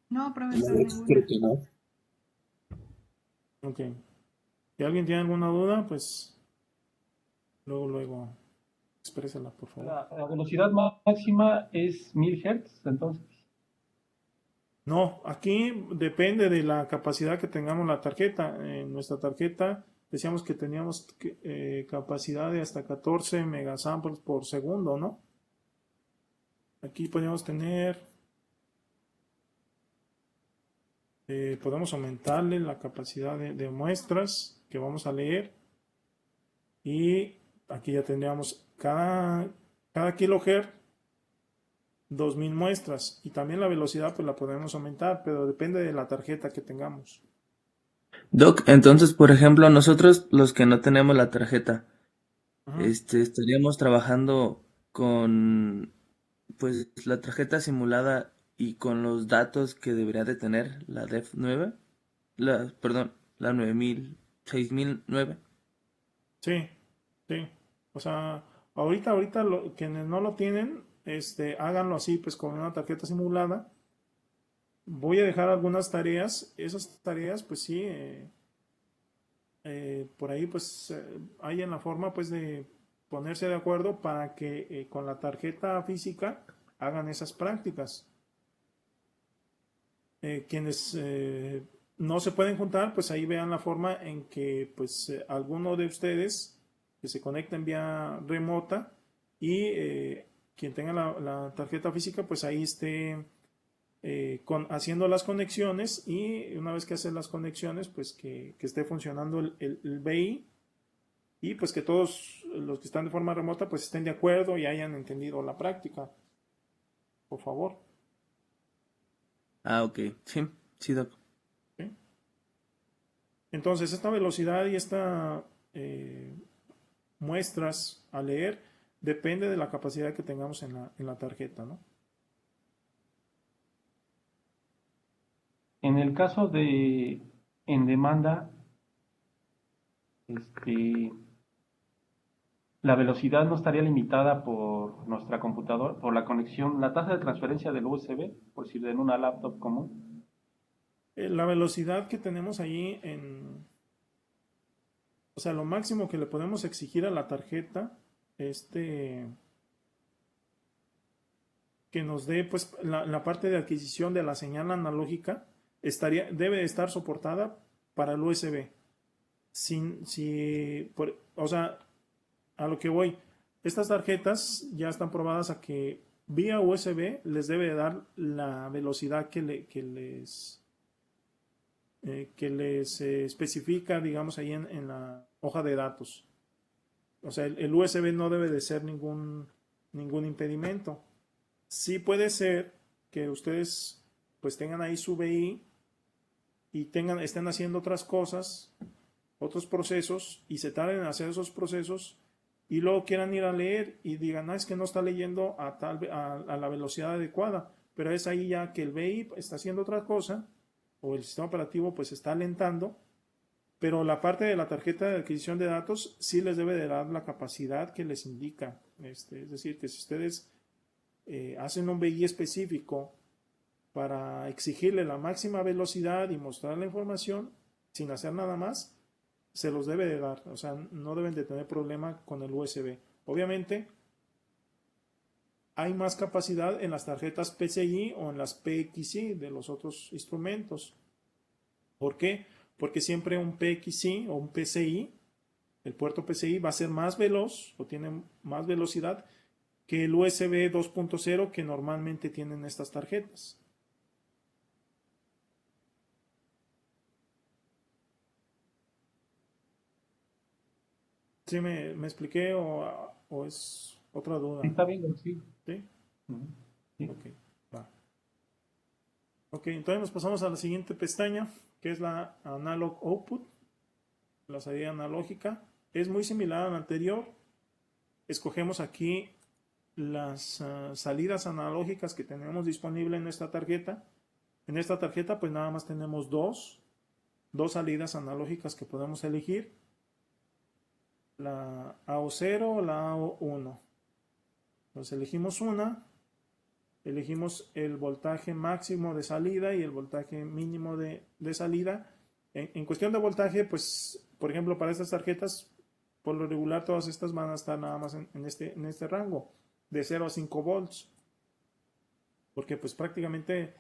No, profesor, No, creo ninguna. que no. Ok. Si alguien tiene alguna duda, pues luego exprésela, por favor. La velocidad máxima es 1000 Hz, entonces. No, aquí depende de la capacidad que tengamos la tarjeta. En nuestra tarjeta decíamos que teníamos capacidad de hasta 14 megasamples por segundo, ¿no? Aquí podemos tener, podemos aumentarle la capacidad de muestras que vamos a leer. Y aquí ya tendríamos cada kilohertz 2000 muestras. Y también la velocidad pues la podemos aumentar, pero depende de la tarjeta que tengamos. Doc, entonces, por ejemplo, nosotros los que no tenemos la tarjeta, Ajá. estaríamos trabajando con, pues, la tarjeta simulada y con los datos que debería de tener la DEF9, perdón, la 6009. Sí, sí. O sea, ahorita quienes no lo tienen, háganlo así, pues con una tarjeta simulada. Voy a dejar algunas tareas. Esas tareas, pues sí, por ahí, pues hay en la forma, pues de ponerse de acuerdo para que con la tarjeta física hagan esas prácticas. Quienes no se pueden juntar, pues ahí vean la forma en que pues alguno de ustedes que se conecten vía remota y quien tenga la tarjeta física, pues ahí esté haciendo las conexiones y una vez que hace las conexiones, pues que esté funcionando el BI y pues que todos los que están de forma remota pues estén de acuerdo y hayan entendido la práctica. Por favor. Ah, ok, sí, sí, Doc. ¿Sí? Entonces, esta velocidad y muestras a leer depende de la capacidad que tengamos en la tarjeta, ¿no? En el caso de en demanda, este, la velocidad no estaría limitada por nuestra computadora, por la conexión, la tasa de transferencia del USB, por decir, en una laptop común. La velocidad que tenemos ahí o sea, lo máximo que le podemos exigir a la tarjeta, que nos dé pues la parte de adquisición de la señal analógica debe estar soportada para el USB. O sea, a lo que voy, estas tarjetas ya están probadas a que vía USB les debe dar la velocidad que les especifica, digamos, ahí en la hoja de datos. O sea, el USB no debe de ser ningún impedimento. Sí puede ser que ustedes pues tengan ahí su BI y estén haciendo otras cosas, otros procesos, y se tarden en hacer esos procesos y luego quieran ir a leer y digan, es que no está leyendo a la velocidad adecuada, pero es ahí ya que el BI está haciendo otra cosa o el sistema operativo pues está alentando, pero la parte de la tarjeta de adquisición de datos sí les debe de dar la capacidad que les indica. Es decir, que si ustedes hacen un BI específico para exigirle la máxima velocidad y mostrar la información sin hacer nada más, se los debe de dar. O sea, no deben de tener problema con el USB. Obviamente, hay más capacidad en las tarjetas PCI o en las PXI de los otros instrumentos. ¿Por qué? Porque siempre un PXI o un PCI, el puerto PCI va a ser más veloz o tiene más velocidad que el USB 2.0 que normalmente tienen estas tarjetas. ¿Sí me expliqué o es otra duda? Sí, está bien, sí. ¿Sí? Ujú, sí. Ok, va. Ok, entonces nos pasamos a la siguiente pestaña, que es la Analog Output, la salida analógica. Es muy similar a la anterior. Escogemos aquí las salidas analógicas que tenemos disponible en esta tarjeta. En esta tarjeta pues nada más tenemos dos salidas analógicas que podemos elegir. La AO0 o la AO1. Entonces elegimos una. Elegimos el voltaje máximo de salida y el voltaje mínimo de salida. En cuestión de voltaje, pues, por ejemplo, para estas tarjetas por lo regular todas estas van a estar nada más en este rango, de 0 a 5 volts. Porque pues prácticamente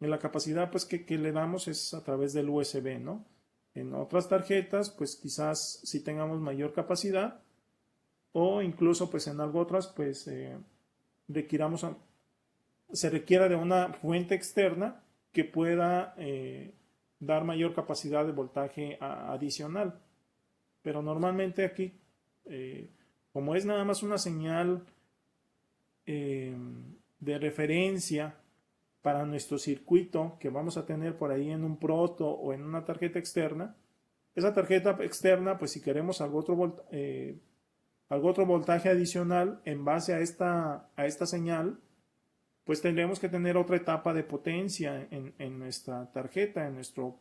la capacidad pues que le damos es a través del USB, ¿no? En otras tarjetas pues quizás si tengamos mayor capacidad o incluso pues en algo otras pues se requiera de una fuente externa que pueda dar mayor capacidad de voltaje adicional. Pero normalmente aquí, como es nada más una señal de referencia para nuestro circuito que vamos a tener por ahí en un proto o en una tarjeta externa, esa tarjeta externa, pues si queremos algo otro voltaje adicional en base a esta señal, pues tendremos que tener otra etapa de potencia en nuestra tarjeta, en nuestro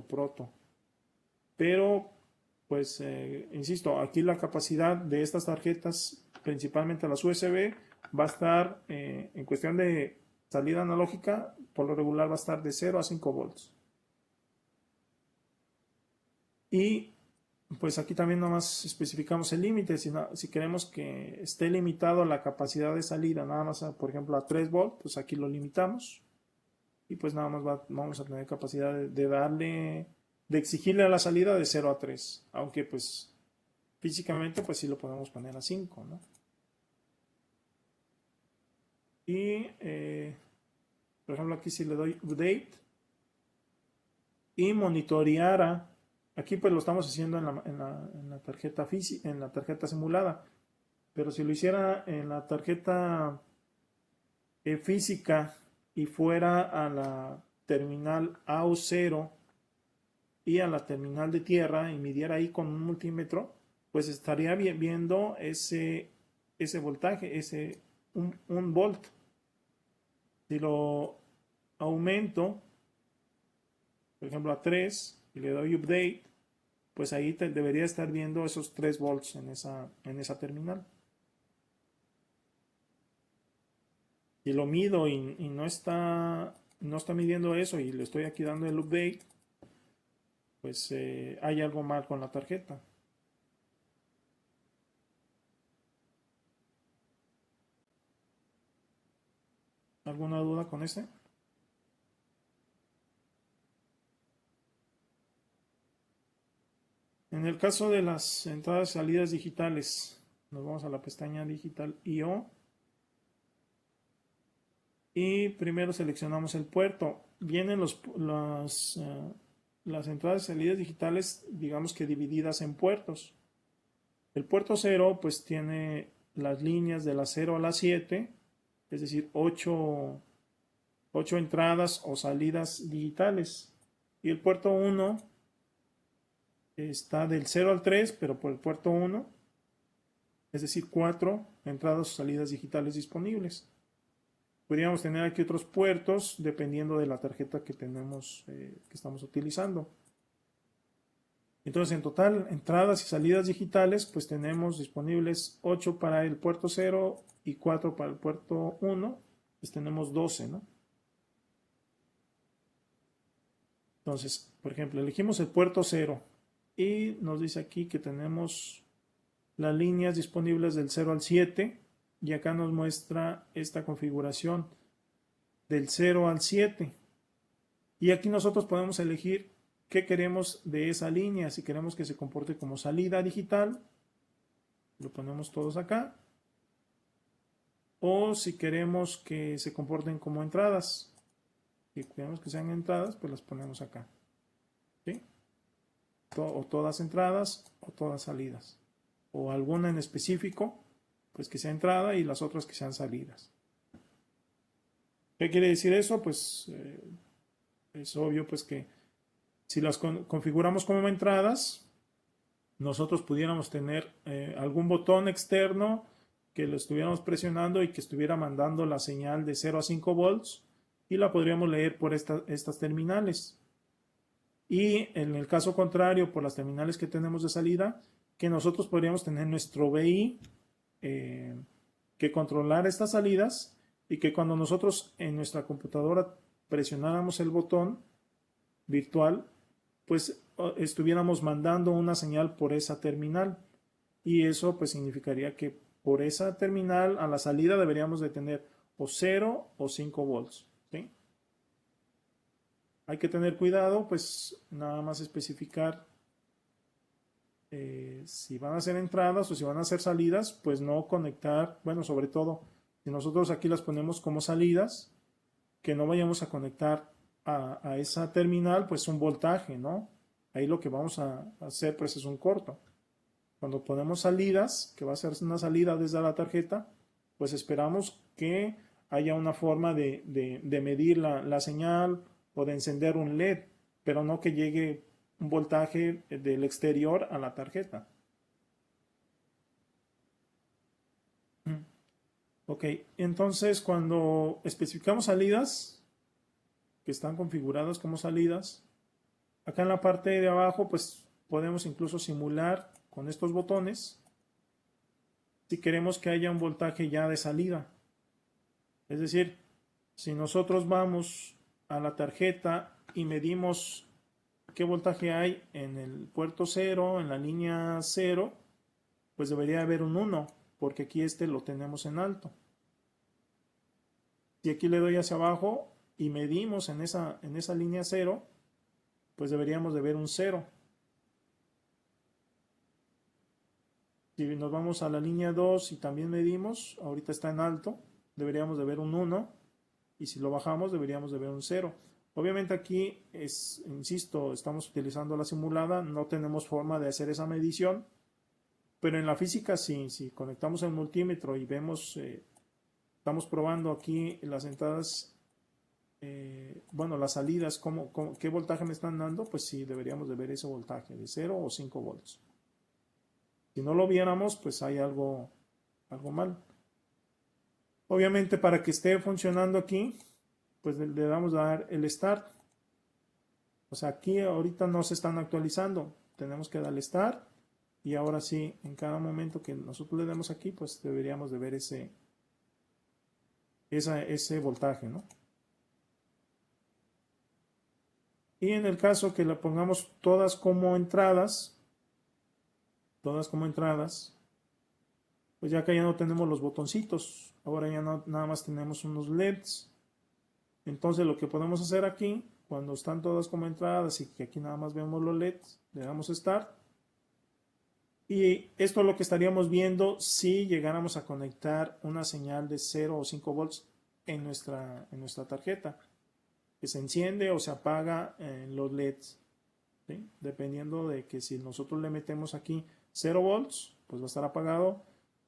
proto. Pero, pues, insisto, aquí la capacidad de estas tarjetas, principalmente las USB, va a estar, en cuestión de salida analógica, por lo regular va a estar de 0 a 5 volts. Y pues aquí también nomás especificamos el límite. Si queremos que esté limitado la capacidad de salida nada más, por ejemplo, a 3 volts, pues aquí lo limitamos. Y pues nada más vamos a tener capacidad de exigirle a la salida de 0 a 3. Aunque pues físicamente pues sí lo podemos poner a 5, ¿no? Y por ejemplo aquí si le doy update y monitoreara. Aquí pues lo estamos haciendo en la tarjeta física, en la tarjeta simulada. Pero si lo hiciera en la tarjeta física y fuera a la terminal AO0 y a la terminal de tierra y midiera ahí con un multímetro, pues estaría viendo ese voltaje, un volt. Si lo aumento, por ejemplo a 3 y le doy update, pues ahí debería estar viendo esos 3 volts en esa terminal. Si lo mido y no está midiendo eso y le estoy aquí dando el update, pues hay algo mal con la tarjeta. ¿Alguna duda con este? En el caso de las entradas y salidas digitales, nos vamos a la pestaña Digital I/O y primero seleccionamos el puerto. Vienen las entradas y salidas digitales, digamos que divididas en puertos. El puerto 0 pues tiene las líneas de la 0 a la 7, es decir, 8 entradas o salidas digitales. Y el puerto 1 está del 0 al 3, pero por el puerto 1, es decir, 4 entradas o salidas digitales disponibles. Podríamos tener aquí otros puertos dependiendo de la tarjeta que tenemos, que estamos utilizando. Entonces, en total, entradas y salidas digitales, pues tenemos disponibles 8 para el puerto 0 y 4 para el puerto 1, pues tenemos 12, ¿no? Entonces, por ejemplo, elegimos el puerto 0 y nos dice aquí que tenemos las líneas disponibles del 0 al 7 y acá nos muestra esta configuración del 0 al 7. Y aquí nosotros podemos elegir qué queremos de esa línea. Si queremos que se comporte como salida digital, lo ponemos todos acá. O si queremos que se comporten como entradas. Si queremos que sean entradas, pues las ponemos acá. ¿Sí? O todas entradas o todas salidas. O alguna en específico, pues que sea entrada y las otras que sean salidas. ¿Qué quiere decir eso? Pues es obvio pues que si las configuramos como entradas, nosotros pudiéramos tener algún botón externo que lo estuviéramos presionando y que estuviera mandando la señal de 0 a 5 volts y la podríamos leer por estas terminales. Y en el caso contrario, por las terminales que tenemos de salida, que nosotros podríamos tener nuestro BI que controlar estas salidas y que cuando nosotros en nuestra computadora presionáramos el botón virtual, pues estuviéramos mandando una señal por esa terminal. Y eso pues significaría que por esa terminal a la salida deberíamos de tener o 0 o 5 volts. ¿Sí? Hay que tener cuidado, pues nada más especificar si van a ser entradas o si van a ser salidas, pues no conectar, bueno, sobre todo, si nosotros aquí las ponemos como salidas, que no vayamos a conectar a esa terminal, pues un voltaje, ¿no? Ahí lo que vamos a hacer, pues es un corto. Cuando ponemos salidas, que va a ser una salida desde la tarjeta, pues esperamos que haya una forma de medir la señal o de encender un LED, pero no que llegue un voltaje del exterior a la tarjeta. Ok, entonces cuando especificamos salidas, que están configuradas como salidas, acá en la parte de abajo, pues podemos incluso simular con estos botones si queremos que haya un voltaje ya de salida. Es decir, si nosotros vamos a la tarjeta y medimos qué voltaje hay en el puerto 0, en la línea 0, pues debería haber un 1, porque aquí lo tenemos en alto. Si aquí le doy hacia abajo y medimos en esa línea 0, pues deberíamos de ver un 0. Si nos vamos a la línea 2 y también medimos, ahorita está en alto, deberíamos de ver un 1. Y si lo bajamos, deberíamos de ver un 0. Obviamente aquí insisto, estamos utilizando la simulada, no tenemos forma de hacer esa medición, pero en la física sí, si conectamos el multímetro y vemos, estamos probando aquí las entradas, bueno, las salidas, qué voltaje me están dando, pues sí, deberíamos de ver ese voltaje de 0 o 5 volts. Si no lo viéramos, pues hay algo mal. Obviamente para que esté funcionando aquí, pues le damos a dar el start. O sea, aquí ahorita no se están actualizando. Tenemos que darle start. Y ahora sí, en cada momento que nosotros le demos aquí, pues deberíamos de ver ese voltaje, ¿no? Y en el caso que le pongamos todas como entradas, pues ya que ya no tenemos los botoncitos. Ahora ya nada más tenemos unos LEDs. Entonces lo que podemos hacer aquí, cuando están todas como entradas y que aquí nada más vemos los LEDs, le damos Start. Y esto es lo que estaríamos viendo si llegáramos a conectar una señal de 0 o 5 volts en nuestra tarjeta, que se enciende o se apaga en los LEDs, ¿sí? Dependiendo de que si nosotros le metemos aquí 0 volts, pues va a estar apagado.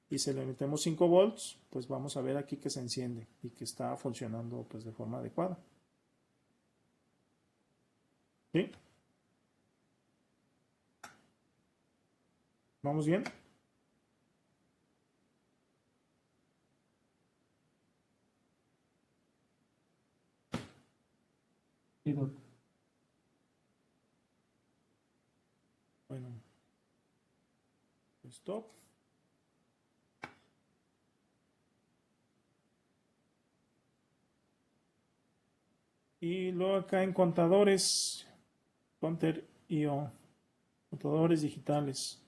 Y si le metemos 5 volts, pues vamos a ver aquí que se enciende y que está funcionando pues de forma adecuada. ¿Sí? ¿Vamos bien? Sí, doc. Bueno. Stop. Y luego acá en contadores, Counter.io, contadores digitales.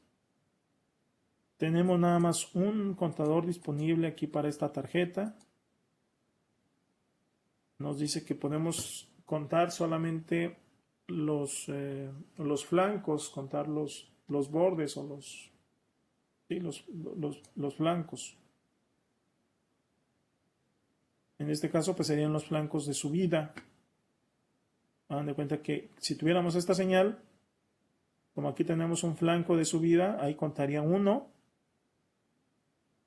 Tenemos nada más un contador disponible aquí para esta tarjeta. Nos dice que podemos contar solamente los flancos, contar los bordes o los flancos. En este caso, pues serían los flancos de subida. Hagan de cuenta que si tuviéramos esta señal, como aquí tenemos un flanco de subida, ahí contaría 1.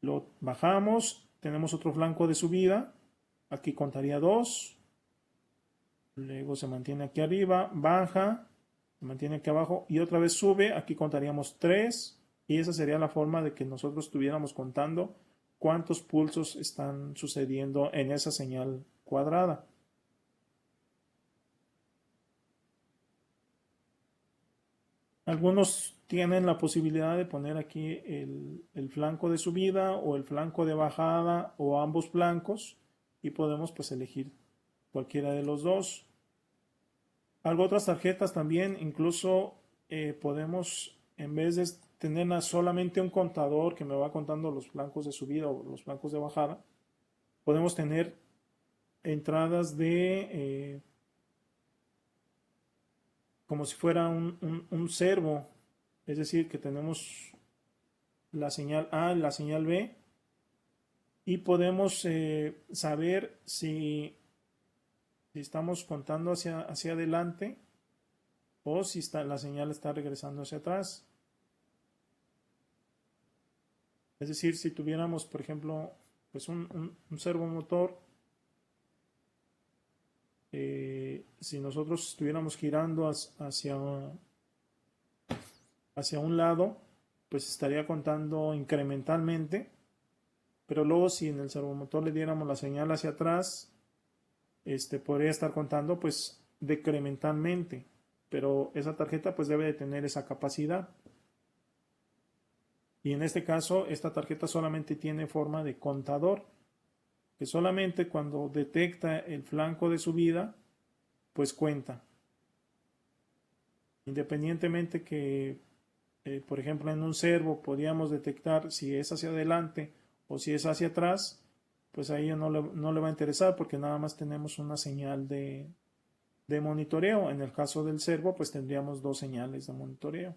Lo bajamos, tenemos otro flanco de subida, aquí contaría 2. Luego se mantiene aquí arriba, baja, se mantiene aquí abajo y otra vez sube, aquí contaríamos 3. Y esa sería la forma de que nosotros estuviéramos contando cuántos pulsos están sucediendo en esa señal cuadrada. Algunos tienen la posibilidad de poner aquí el flanco de subida o el flanco de bajada o ambos flancos y podemos pues elegir cualquiera de los dos. Algo otras tarjetas también, incluso podemos, en vez de tener solamente un contador que me va contando los flancos de subida o los flancos de bajada, podemos tener entradas de como si fuera un servo, es decir, que tenemos la señal A y la señal B y podemos saber si estamos contando hacia adelante o si la señal está regresando hacia atrás. Es decir, si tuviéramos, por ejemplo, pues un servomotor, si nosotros estuviéramos girando hacia un lado, pues estaría contando incrementalmente, pero luego si en el servomotor le diéramos la señal hacia atrás, podría estar contando pues decrementalmente, pero esa tarjeta pues debe de tener esa capacidad. Y en este caso, esta tarjeta solamente tiene forma de contador, que solamente cuando detecta el flanco de subida, pues cuenta. Independientemente que, por ejemplo, en un servo podíamos detectar si es hacia adelante o si es hacia atrás, pues ahí no le va a interesar porque nada más tenemos una señal de monitoreo. En el caso del servo, pues tendríamos dos señales de monitoreo.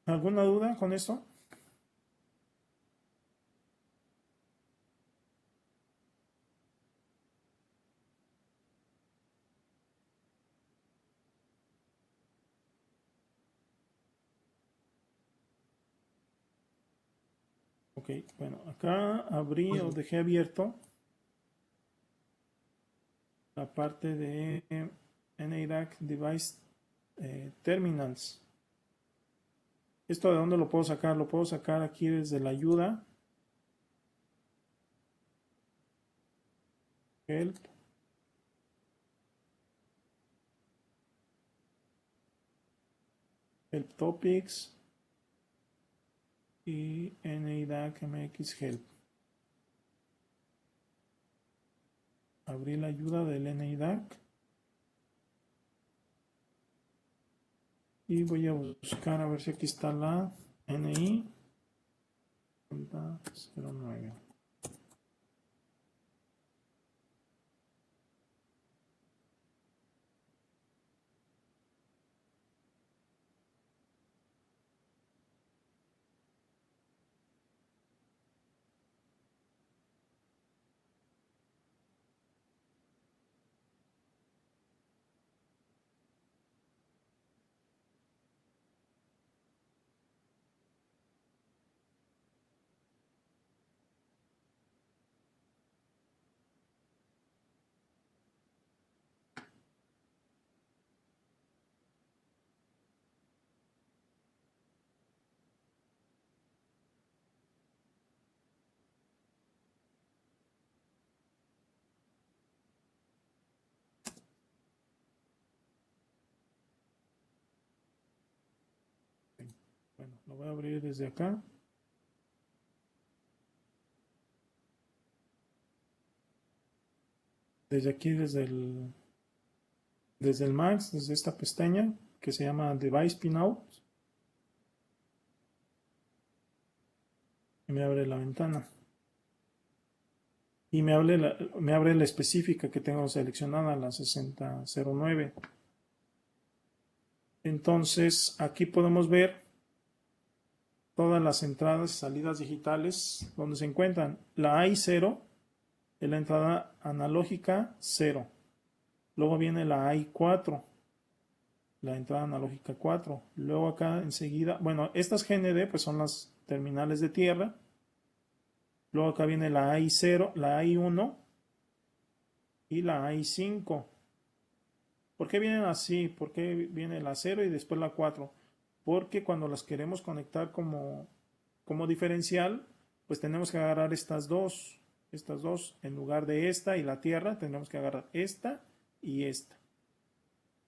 ¿Alguna duda con esto? Ok, bueno, acá abrí o dejé abierto la parte de NADAC Device Terminals. ¿Esto de dónde lo puedo sacar? Lo puedo sacar aquí desde la ayuda. Help. Help Topics. Y NADAC MX Help. Abrí la ayuda del NADAC. Y voy a buscar a ver si aquí está la NI 09. Bueno, lo voy a abrir desde acá. Desde aquí, desde el Max, desde esta pestaña que se llama Device Pinout. Y me abre la ventana. Y me abre la específica que tengo seleccionada, la 6009. Entonces, aquí podemos ver todas las entradas y salidas digitales donde se encuentran. La AI0 es la entrada analógica 0. Luego viene la AI4, la entrada analógica 4. Luego acá enseguida, bueno, estas GND pues son las terminales de tierra. Luego acá viene la AI0, la AI1 y la AI5. ¿Por qué vienen así? ¿Por qué viene la 0 y después la 4? Porque cuando las queremos conectar como diferencial, pues tenemos que agarrar estas dos, en lugar de esta y la tierra, tenemos que agarrar esta y esta.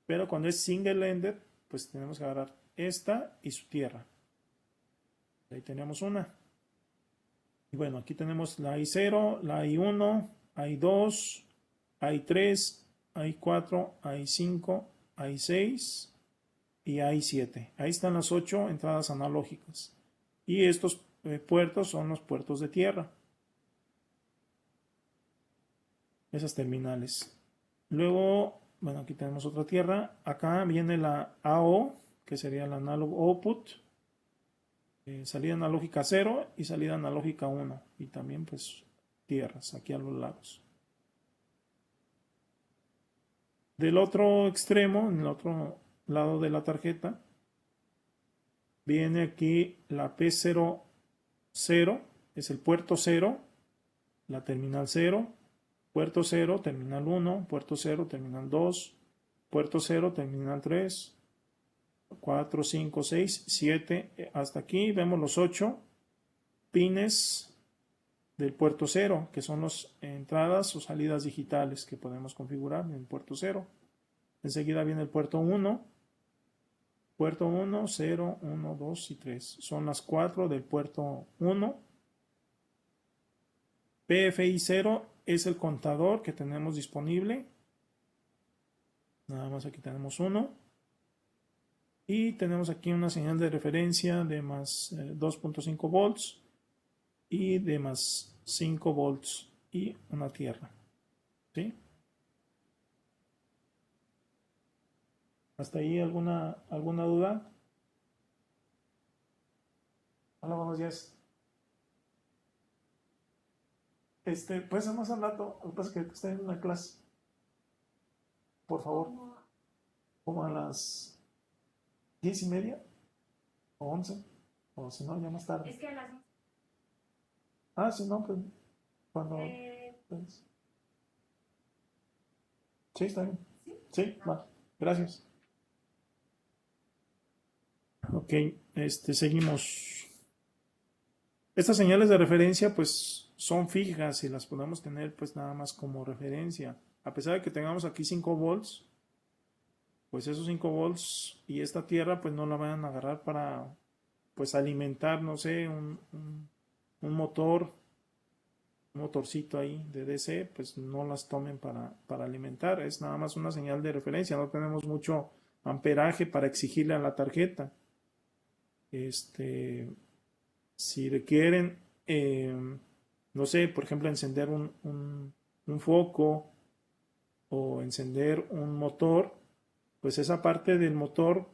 Pero cuando es single ended, pues tenemos que agarrar esta y su tierra. Ahí tenemos una. Y bueno, aquí tenemos la I0, la I1, I2, I3, I4, I5, I6 y I7. Ahí están las 8 entradas analógicas. Y estos puertos son los puertos de tierra. Esas terminales. Luego, bueno, aquí tenemos otra tierra. Acá viene la AO, que sería la Analog Output. Salida analógica 0 y salida analógica 1. Y también pues tierras aquí a los lados. Del otro extremo, en el otro lado de la tarjeta, viene aquí la P00, es el puerto 0, la terminal 0, puerto 0, terminal 1, puerto 0, terminal 2, puerto 0, terminal 3, 4, 5, 6, 7, hasta aquí vemos los 8 pines del puerto 0, que son las entradas o salidas digitales que podemos configurar en el puerto 0. Enseguida viene el puerto 1, 0, 1, 2 y 3. Son las 4 del puerto 1. PFI 0 es el contador que tenemos disponible. Nada más aquí tenemos uno. Y tenemos aquí una señal de referencia de más 2.5 volts y de más 5 volts y una tierra. ¿Sí? ¿Hasta ahí alguna duda? Hola, buenos días. Puede ser más al rato, lo que pasa es que estoy en una clase. Por favor, como a las 10:30 o 11, o si no, ya más tarde. Es que a las Ah, si no, pues cuando... pues, sí, está bien. Sí, va. Gracias. Ok, seguimos. Estas señales de referencia, pues, son fijas y las podemos tener, pues, nada más como referencia. A pesar de que tengamos aquí 5 volts, pues esos 5 volts y esta tierra, pues, no la van a agarrar para, pues, alimentar, no sé, un motor, un motorcito ahí de DC, pues, no las tomen para alimentar. Es nada más una señal de referencia. No tenemos mucho amperaje para exigirle a la tarjeta. Si requieren, no sé, por ejemplo, encender un foco o encender un motor, pues esa parte del motor,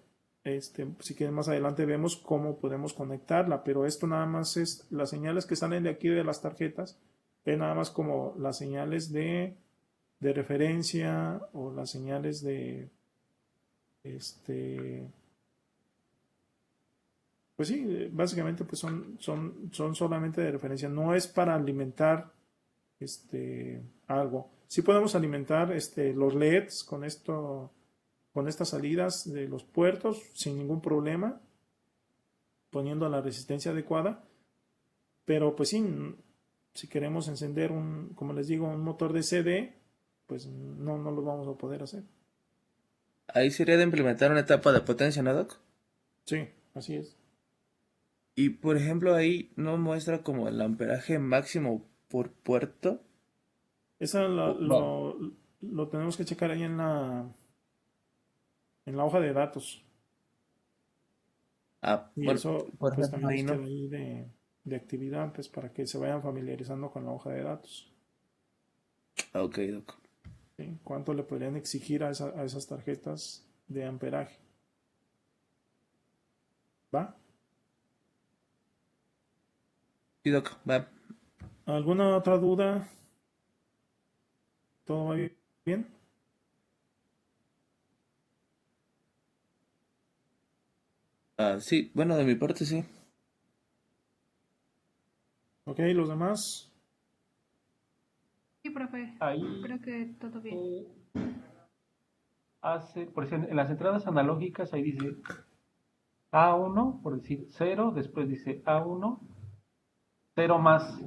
si quieren más adelante vemos cómo podemos conectarla, pero esto nada más es las señales que salen de aquí de las tarjetas, es nada más como las señales de referencia o las señales de, pues sí, básicamente pues son solamente de referencia, no es para alimentar algo. Sí podemos alimentar los LEDs con estas salidas de los puertos sin ningún problema, poniendo la resistencia adecuada, pero pues sí, si queremos encender como les digo, un motor de CD, pues no lo vamos a poder hacer. Ahí sería de implementar una etapa de potencia, ¿no, Doc? Sí, así es. Y por ejemplo, ahí no muestra como el amperaje máximo por puerto. Esa No. lo tenemos que checar ahí en la hoja de datos. Ah, Y bueno, eso por pues ejemplo, también ahí nos queda no. ahí de actividad, pues para que se vayan familiarizando con la hoja de datos. Ah, ok, Doc. ¿Sí? ¿Cuánto le podrían exigir a esas tarjetas de amperaje? ¿Va? Sí, Doc, va. ¿Alguna otra duda? ¿Todo va bien? Ah, sí, bueno, de mi parte sí. ¿Ok? ¿Los demás? Sí, profe. Ahí Creo que todo bien. por ejemplo, en las entradas analógicas ahí dice A1, por decir 0, después dice A1, 0 más,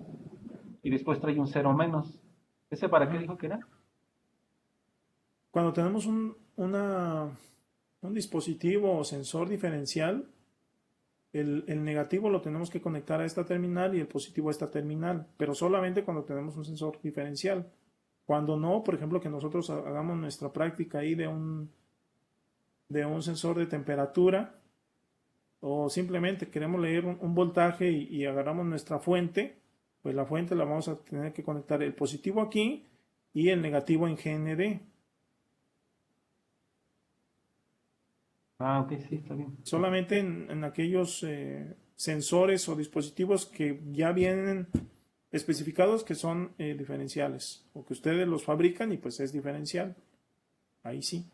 y después trae un 0 menos. ¿Ese para qué Ajá. dijo que era? Cuando tenemos un dispositivo o sensor diferencial, El negativo lo tenemos que conectar a esta terminal y el positivo a esta terminal, pero solamente cuando tenemos un sensor diferencial. Cuando no, por ejemplo, que nosotros hagamos nuestra práctica ahí de un sensor de temperatura, o simplemente queremos leer un voltaje y agarramos nuestra fuente, pues la fuente la vamos a tener que conectar el positivo aquí y el negativo en GND. Ah, ok, sí, está bien. Solamente en aquellos sensores o dispositivos que ya vienen especificados que son diferenciales o que ustedes los fabrican y pues es diferencial. Ahí sí.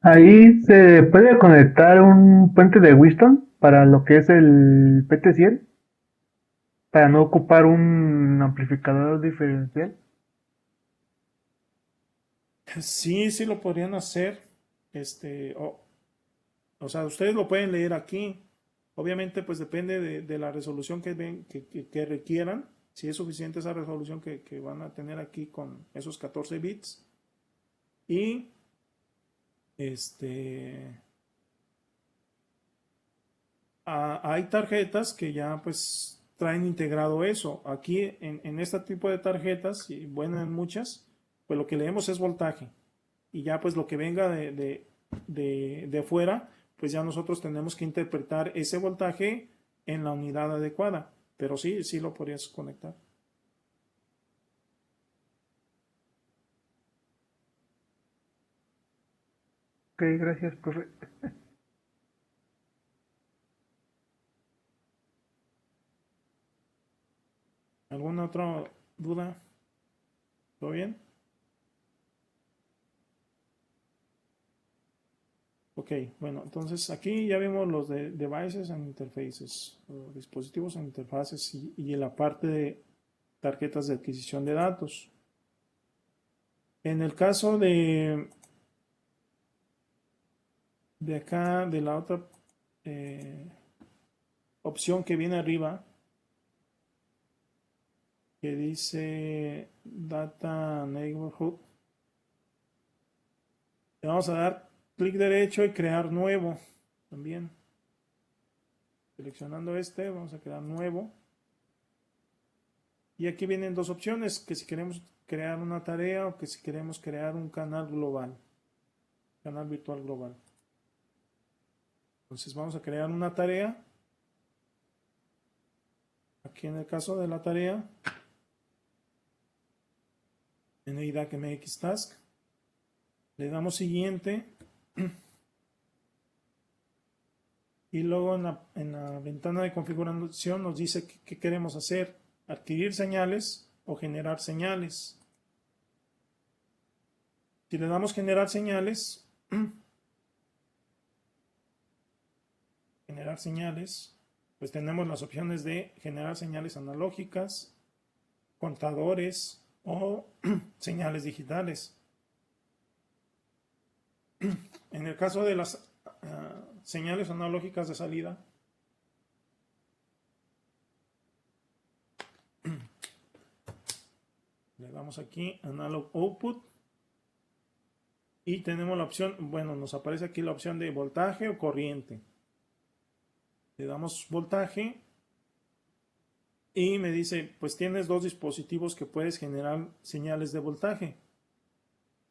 Ahí se puede conectar un puente de Whiston para lo que es el PT100, para no ocupar un amplificador diferencial. Sí, sí lo podrían hacer. O sea, ustedes lo pueden leer aquí. Obviamente, pues depende de la resolución que requieran. Si es suficiente esa resolución que van a tener aquí con esos 14 bits. Y hay tarjetas que ya pues traen integrado eso. Aquí en este tipo de tarjetas, y bueno, en muchas, pues lo que leemos es voltaje. Y ya pues lo que venga de fuera, pues ya nosotros tenemos que interpretar ese voltaje en la unidad adecuada. Pero sí, sí lo podrías conectar. Ok, gracias, profe. ¿Alguna otra duda? ¿Todo bien? Ok, bueno, entonces aquí ya vimos los de devices and interfaces, o dispositivos and interfaces y en la parte de tarjetas de adquisición de datos. En el caso de acá, de la otra opción que viene arriba, que dice Data Neighborhood, le vamos a dar clic derecho y crear nuevo también. Seleccionando vamos a crear nuevo. Y aquí vienen dos opciones, que si queremos crear una tarea o que si queremos crear un canal global, canal virtual global. Entonces vamos a crear una tarea. Aquí en el caso de la tarea, en IDAC MX Task, le damos siguiente. Y luego en la ventana de configuración nos dice qué queremos hacer, adquirir señales o generar señales. Si le damos generar señales, pues tenemos las opciones de generar señales analógicas, contadores o señales digitales. En el caso de las señales analógicas de salida, le damos aquí Analog Output y tenemos la opción, bueno, nos aparece aquí la opción de voltaje o corriente. Le damos voltaje y me dice, pues tienes dos dispositivos que puedes generar señales de voltaje.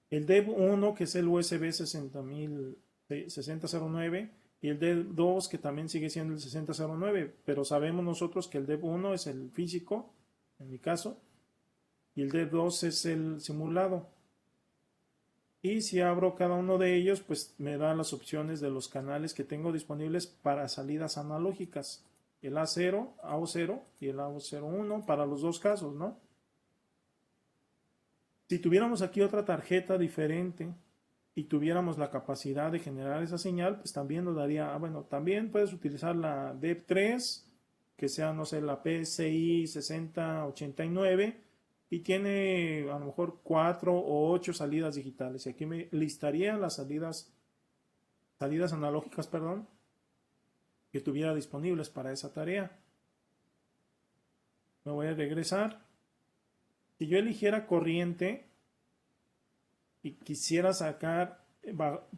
El DEV1, que es el USB 6009, y el DEV2, que también sigue siendo el 6009, pero sabemos nosotros que el DEV1 es el físico, en mi caso, y el DEV2 es el simulado. Y si abro cada uno de ellos, pues me da las opciones de los canales que tengo disponibles para salidas analógicas. El A0, AO0 y el AO01 para los dos casos, ¿no? Si tuviéramos aquí otra tarjeta diferente y tuviéramos la capacidad de generar esa señal, pues también nos daría, bueno, también puedes utilizar la DEV3, que sea, no sé, la PCI 6089, y tiene a lo mejor 4 o 8 salidas digitales. Y aquí me listaría las salidas analógicas, perdón, que tuviera disponibles para esa tarea. Me voy a regresar. Si yo eligiera corriente y quisiera sacar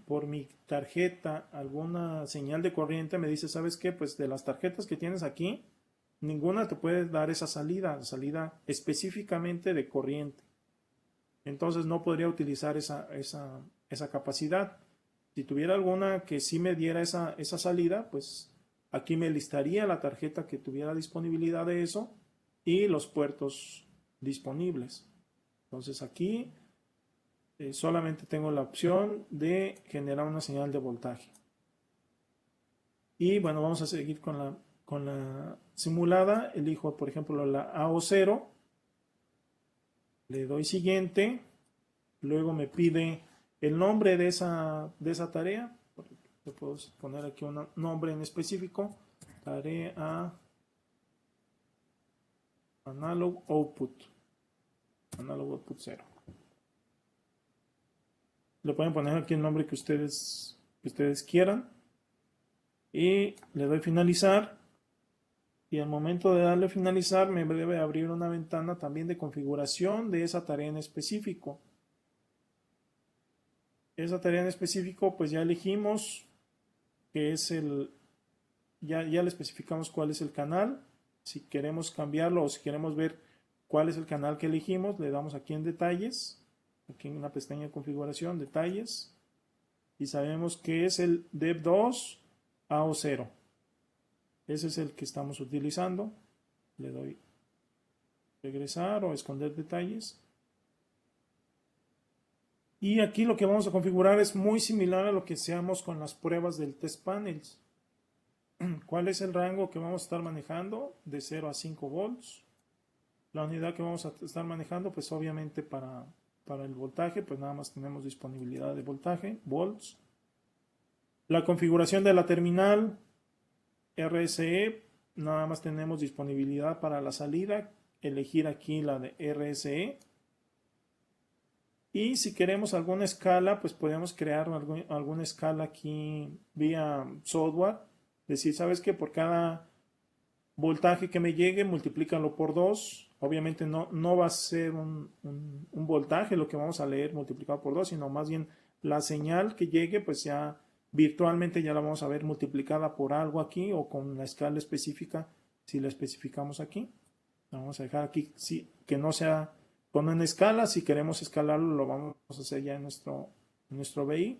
por mi tarjeta alguna señal de corriente, me dice, ¿sabes qué? Pues de las tarjetas que tienes aquí, ninguna te puede dar esa salida específicamente de corriente. Entonces no podría utilizar esa capacidad. Si tuviera alguna que sí me diera esa salida, pues aquí me listaría la tarjeta que tuviera disponibilidad de eso y los puertos disponibles. Entonces aquí solamente tengo la opción de generar una señal de voltaje. Y bueno, vamos a seguir con la simulada. Elijo, por ejemplo, la AO0. Le doy siguiente. Luego me pide el nombre de esa tarea. Le puedo poner aquí un nombre en específico. Tarea Analog Output. Analog Output 0. Le pueden poner aquí el nombre que ustedes quieran. Y le doy finalizar. Y al momento de darle finalizar me debe abrir una ventana también de configuración de esa tarea en específico. Esa tarea en específico pues ya elegimos que es ya le especificamos cuál es el canal. Si queremos cambiarlo o si queremos ver cuál es el canal que elegimos, le damos aquí en detalles, aquí en una pestaña de configuración, detalles, y sabemos que es el DEV2 AO0. Ese es el que estamos utilizando. Le doy regresar o esconder detalles. Y aquí lo que vamos a configurar es muy similar a lo que hacíamos con las pruebas del test panels. ¿Cuál es el rango que vamos a estar manejando? De 0 a 5 volts. La unidad que vamos a estar manejando, pues obviamente para el voltaje, pues nada más tenemos disponibilidad de voltaje, volts. La configuración de la terminal RSE, nada más tenemos disponibilidad para la salida, elegir aquí la de RSE. Y si queremos alguna escala, pues podemos crear alguna escala aquí vía software. Decir, ¿sabes qué? Por cada voltaje que me llegue, multiplícalo por 2. Obviamente no va a ser un voltaje lo que vamos a leer multiplicado por 2, sino más bien la señal que llegue, pues ya virtualmente ya la vamos a ver multiplicada por algo aquí o con la escala específica, si la especificamos aquí. La vamos a dejar aquí, sí, que no sea con una escala. Si queremos escalarlo, lo vamos a hacer ya en nuestro BI.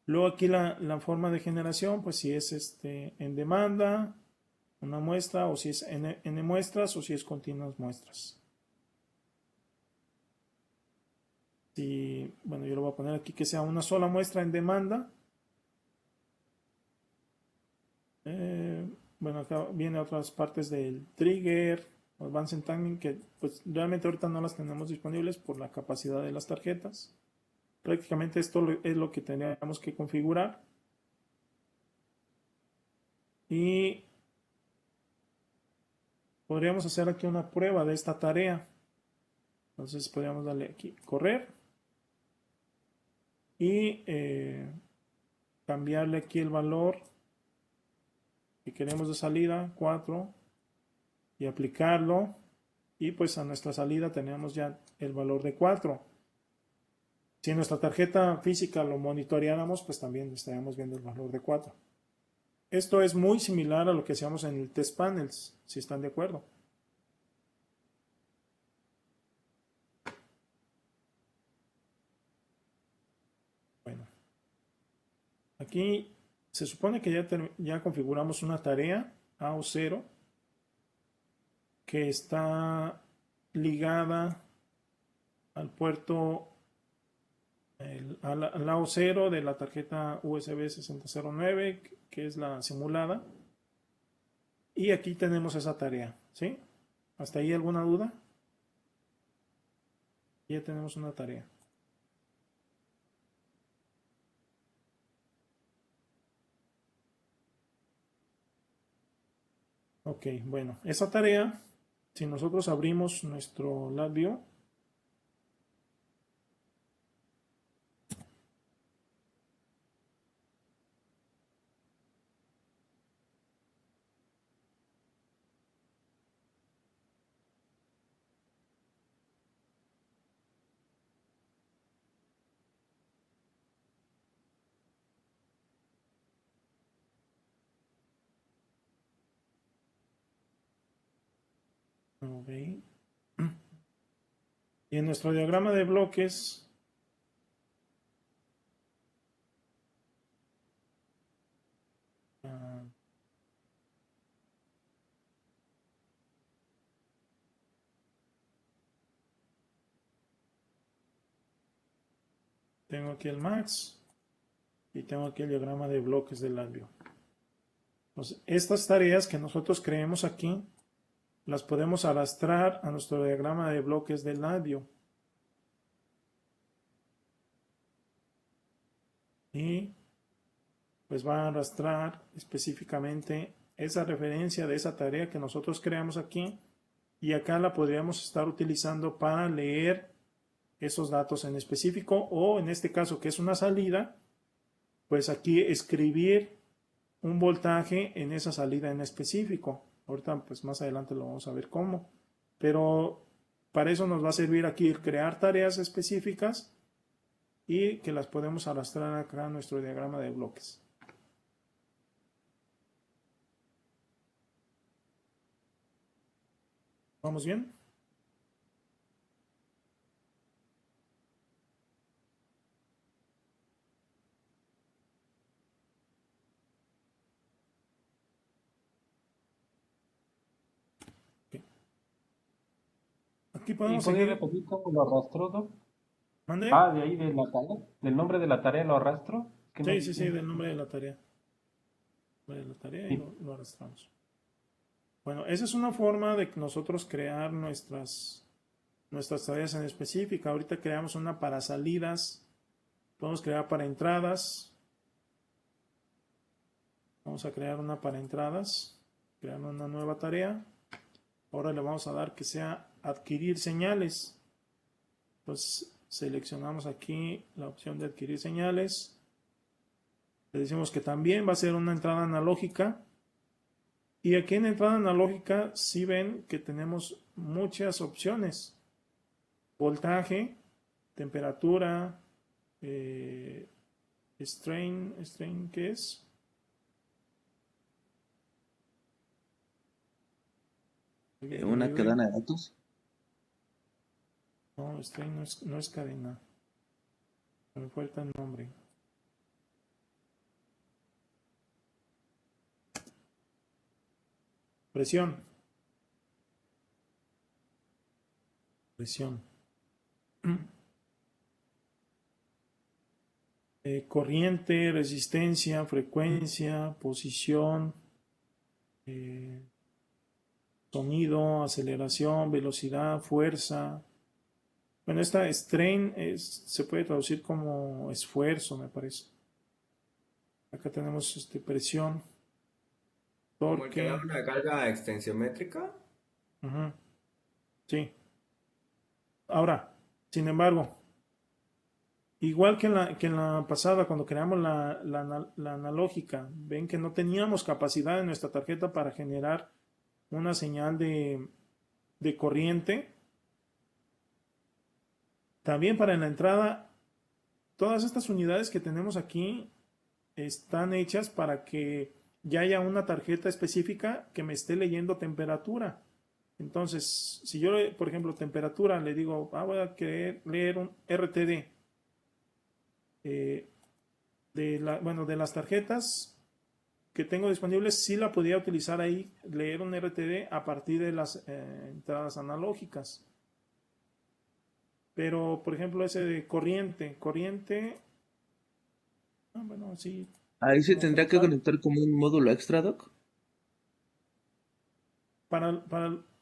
Luego aquí la forma de generación, pues si es en demanda, una muestra, o si es n muestras, o si es continuas muestras. Bueno, yo lo voy a poner aquí que sea una sola muestra en demanda. Bueno, acá viene otras partes del trigger, advanced timing, que pues realmente ahorita no las tenemos disponibles por la capacidad de las tarjetas. Prácticamente esto es lo que teníamos que configurar. Y podríamos hacer aquí una prueba de esta tarea. Entonces podríamos darle aquí correr y cambiarle aquí el valor que queremos de salida, 4, y aplicarlo. Y pues a nuestra salida tenemos ya el valor de 4. Si en nuestra tarjeta física lo monitoreáramos, pues también estaríamos viendo el valor de 4. Esto es muy similar a lo que hacíamos en el test panels, si están de acuerdo. Bueno, aquí se supone que ya configuramos una tarea AO0 que está ligada al puerto al AO0 de la tarjeta USB 6009, que es la simulada. Y aquí tenemos esa tarea, ¿sí? ¿Hasta ahí alguna duda? Ya tenemos una tarea. Ok, bueno, esa tarea, si nosotros abrimos nuestro LabVIEW, Ok. Y en nuestro diagrama de bloques, ah, tengo aquí el max y tengo aquí el diagrama de bloques del labio. Entonces, estas tareas que nosotros creemos aquí, las podemos arrastrar a nuestro diagrama de bloques del labio. Y pues va a arrastrar específicamente esa referencia de esa tarea que nosotros creamos aquí, y acá la podríamos estar utilizando para leer esos datos en específico, o en este caso que es una salida, pues aquí escribir un voltaje en esa salida en específico. Ahorita pues más adelante lo vamos a ver cómo, pero para eso nos va a servir aquí crear tareas específicas y que las podemos arrastrar acá a nuestro diagrama de bloques. ¿Vamos bien? Aquí ¿Y podemos podría seguir. repetir cómo lo arrastró, Doc? ¿Mande? Ah, de ahí de la tarea, del nombre de la tarea lo arrastro. Es que no Sí, vi sí, sí, bien. del nombre de la tarea. Nombre de la tarea y Sí. lo arrastramos. Bueno, esa es una forma de nosotros crear nuestras tareas en específica. Ahorita creamos una para salidas. Podemos crear para entradas. Vamos a crear una para entradas. Crear una nueva tarea. Ahora le vamos a dar que sea adquirir señales. Entonces seleccionamos aquí la opción de adquirir señales. Le decimos que también va a ser una entrada analógica. Y aquí en entrada analógica sí ven que tenemos muchas opciones. Voltaje, temperatura, strain, ¿qué es? Una cadena de datos. No, strain no es cadena. Me falta el nombre. Presión. Presión. Corriente, resistencia, frecuencia, posición, sonido, aceleración, velocidad, fuerza. Bueno, esta strain se puede traducir como esfuerzo, me parece. Acá tenemos presión, Como el que da torque. una carga extensiométrica. Ujú, sí. Ahora, sin embargo, igual que en la pasada, cuando creamos la analógica, ven que no teníamos capacidad en nuestra tarjeta para generar una señal de corriente. También para la entrada, todas estas unidades que tenemos aquí están hechas para que ya haya una tarjeta específica que me esté leyendo temperatura. Entonces, si yo, por ejemplo, temperatura, le digo, voy a querer leer un RTD. De las tarjetas que tengo disponibles, sí la podía utilizar ahí, leer un RTD a partir de las entradas analógicas. Pero, por ejemplo, ese de corriente, bueno, sí, Ahí se bueno, tendría como que tal, conectar como un módulo extra, Doc.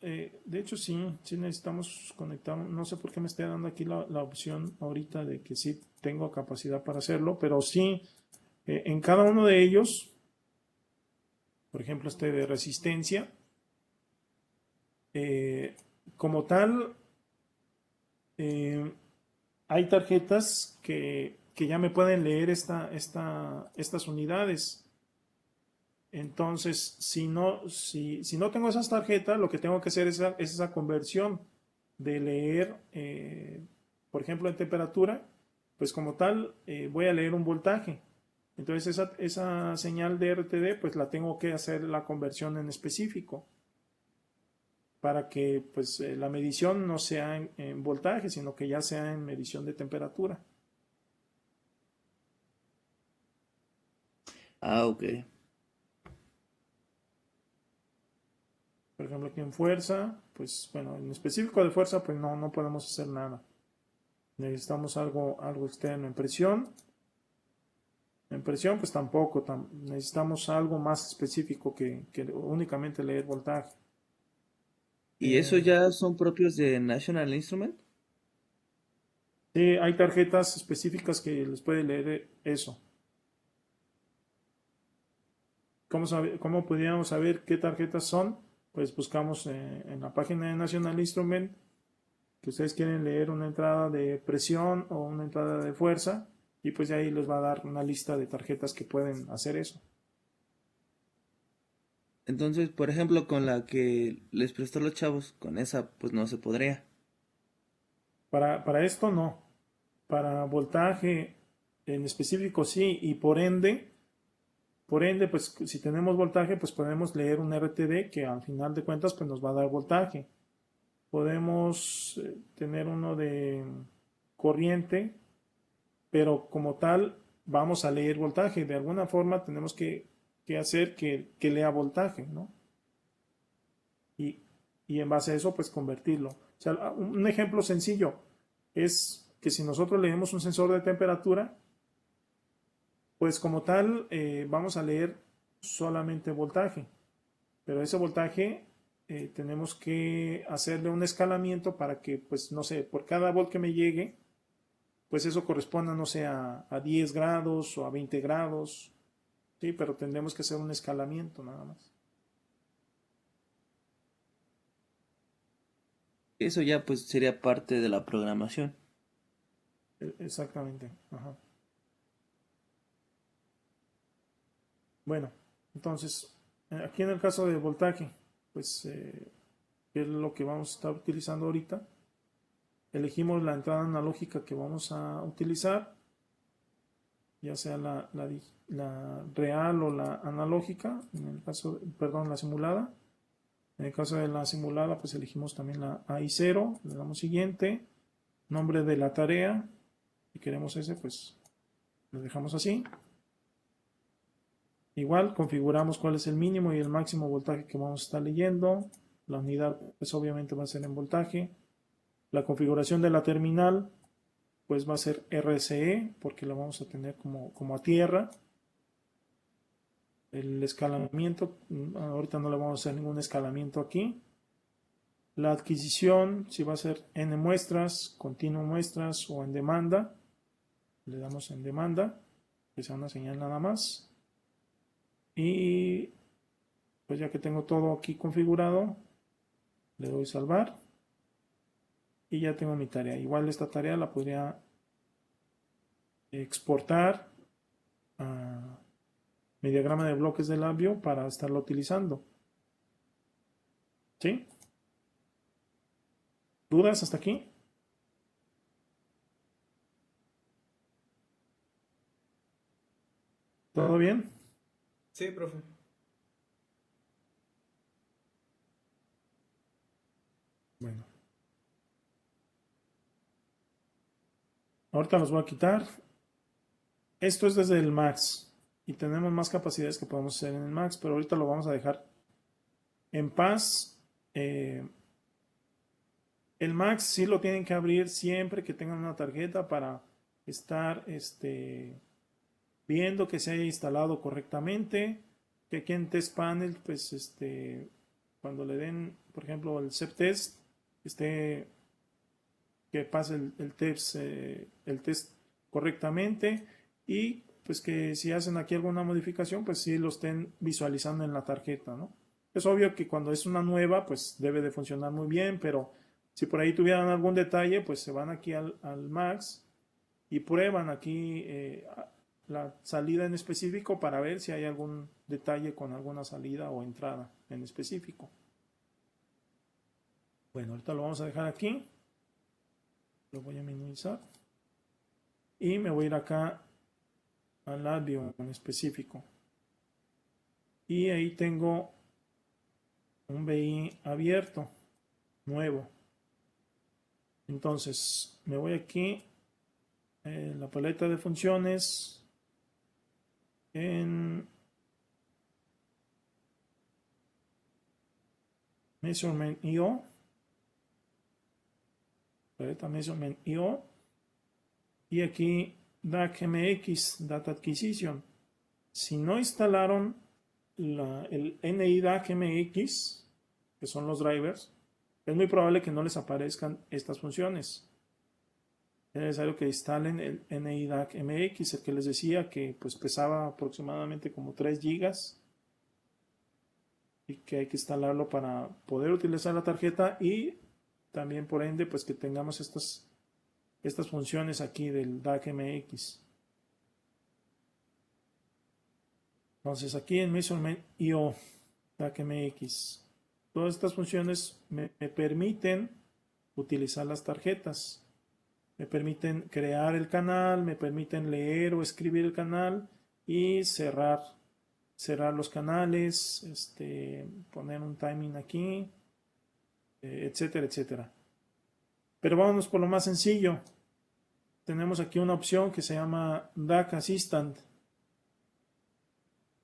de hecho sí necesitamos conectar, no sé por qué me está dando aquí la opción ahorita de que sí tengo capacidad para hacerlo, pero sí, en cada uno de ellos, por ejemplo, de resistencia, como tal, hay tarjetas que ya me pueden leer estas unidades. Entonces, si no tengo esas tarjetas, lo que tengo que hacer es esa conversión de leer, por ejemplo, en temperatura, pues como tal, voy a leer un voltaje. Entonces, esa señal de RTD, pues la tengo que hacer la conversión en específico para que pues la medición no sea en voltaje, sino que ya sea en medición de temperatura. Ah, ok. Por ejemplo, aquí en fuerza, pues bueno, en específico de fuerza, pues no podemos hacer nada. Necesitamos algo externo. En presión, pues tampoco. Necesitamos algo más específico que únicamente leer voltaje. ¿Y eso Eh, ya son propios de National Instrument? sí, hay tarjetas específicas que les puede leer eso. ¿Cómo podríamos saber qué tarjetas son? Pues buscamos en la página de National Instrument que ustedes quieren leer una entrada de presión o una entrada de fuerza y pues de ahí les va a dar una lista de tarjetas que pueden hacer eso. Entonces, por ejemplo, con la que les prestó los chavos, con esa pues no se podría. Para esto no. Para voltaje en específico sí y por ende pues si tenemos voltaje pues podemos leer un RTD que al final de cuentas pues nos va a dar voltaje. Podemos tener uno de corriente, pero como tal vamos a leer voltaje. De alguna forma tenemos que hacer que lea voltaje, ¿no? Y, y en base a eso, pues convertirlo. O sea, un ejemplo sencillo es que si nosotros leemos un sensor de temperatura, pues como tal vamos a leer solamente voltaje, pero ese voltaje tenemos que hacerle un escalamiento para que, pues no sé, por cada volt que me llegue, pues eso corresponda, no sé, a 10 grados o a 20 grados, ¿sí? Pero tendremos que hacer un escalamiento nada más. Eso ya pues sería parte de la programación. Exactamente. Ajá. Bueno, entonces, aquí en el caso de voltaje, pues, ¿qué es lo que vamos a estar utilizando ahorita? Elegimos la entrada analógica que vamos a utilizar, ya sea la real o la analógica, en el caso, perdón, la simulada. En el caso de la simulada, pues elegimos también la AI0, le damos siguiente, nombre de la tarea, si queremos ese, pues lo dejamos así. Igual configuramos cuál es el mínimo y el máximo voltaje que vamos a estar leyendo. La unidad, pues obviamente va a ser en voltaje. La configuración de la terminal, pues va a ser RCE, porque la vamos a tener como a tierra. El escalamiento, ahorita no le vamos a hacer ningún escalamiento aquí. La adquisición, si va a ser N muestras, continuo muestras o en demanda. Le damos en demanda, que sea una señal nada más. Y pues ya que tengo todo aquí configurado, le doy salvar y ya tengo mi tarea. Igual esta tarea la podría exportar a mi diagrama de bloques de labio para estarlo utilizando. ¿Sí? ¿Dudas hasta aquí? ¿Todo bien? Sí, profe. Bueno. Ahorita los voy a quitar. Esto es desde el Max y tenemos más capacidades que podemos hacer en el Max, pero ahorita lo vamos a dejar en paz. El Max sí lo tienen que abrir siempre que tengan una tarjeta para estar viendo que se haya instalado correctamente, que aquí en Test Panel, pues cuando le den, por ejemplo, el CEP-Test, que pase el test correctamente y pues que si hacen aquí alguna modificación, pues sí lo estén visualizando en la tarjeta, ¿no? Es obvio que cuando es una nueva, pues debe de funcionar muy bien, pero si por ahí tuvieran algún detalle, pues se van aquí al Max y prueban aquí la salida en específico para ver si hay algún detalle con alguna salida o entrada en específico. Bueno, ahorita lo vamos a dejar aquí. Lo voy a minimizar. Y me voy a ir acá al labio en específico. Y ahí tengo un BI abierto. nuevo. Entonces, me voy aquí en la paleta de funciones, en Measurement IO, paleta Measurement IO, y aquí DAC-MX, Data Acquisition. Si no instalaron el NI DAC-MX, que son los drivers, es muy probable que no les aparezcan estas funciones. Es necesario que instalen el NI DAC-MX, el que les decía que pues pesaba aproximadamente como 3 gigas y que hay que instalarlo para poder utilizar la tarjeta y también por ende pues que tengamos estas funciones aquí del DAC-MX. Entonces aquí en Measurement IO DAC-MX, todas estas funciones me permiten utilizar las tarjetas. Me permiten crear el canal, me permiten leer o escribir el canal y cerrar los canales, poner un timing aquí, etcétera, etcétera. Pero vámonos por lo más sencillo. Tenemos aquí una opción que se llama DAC Assistant.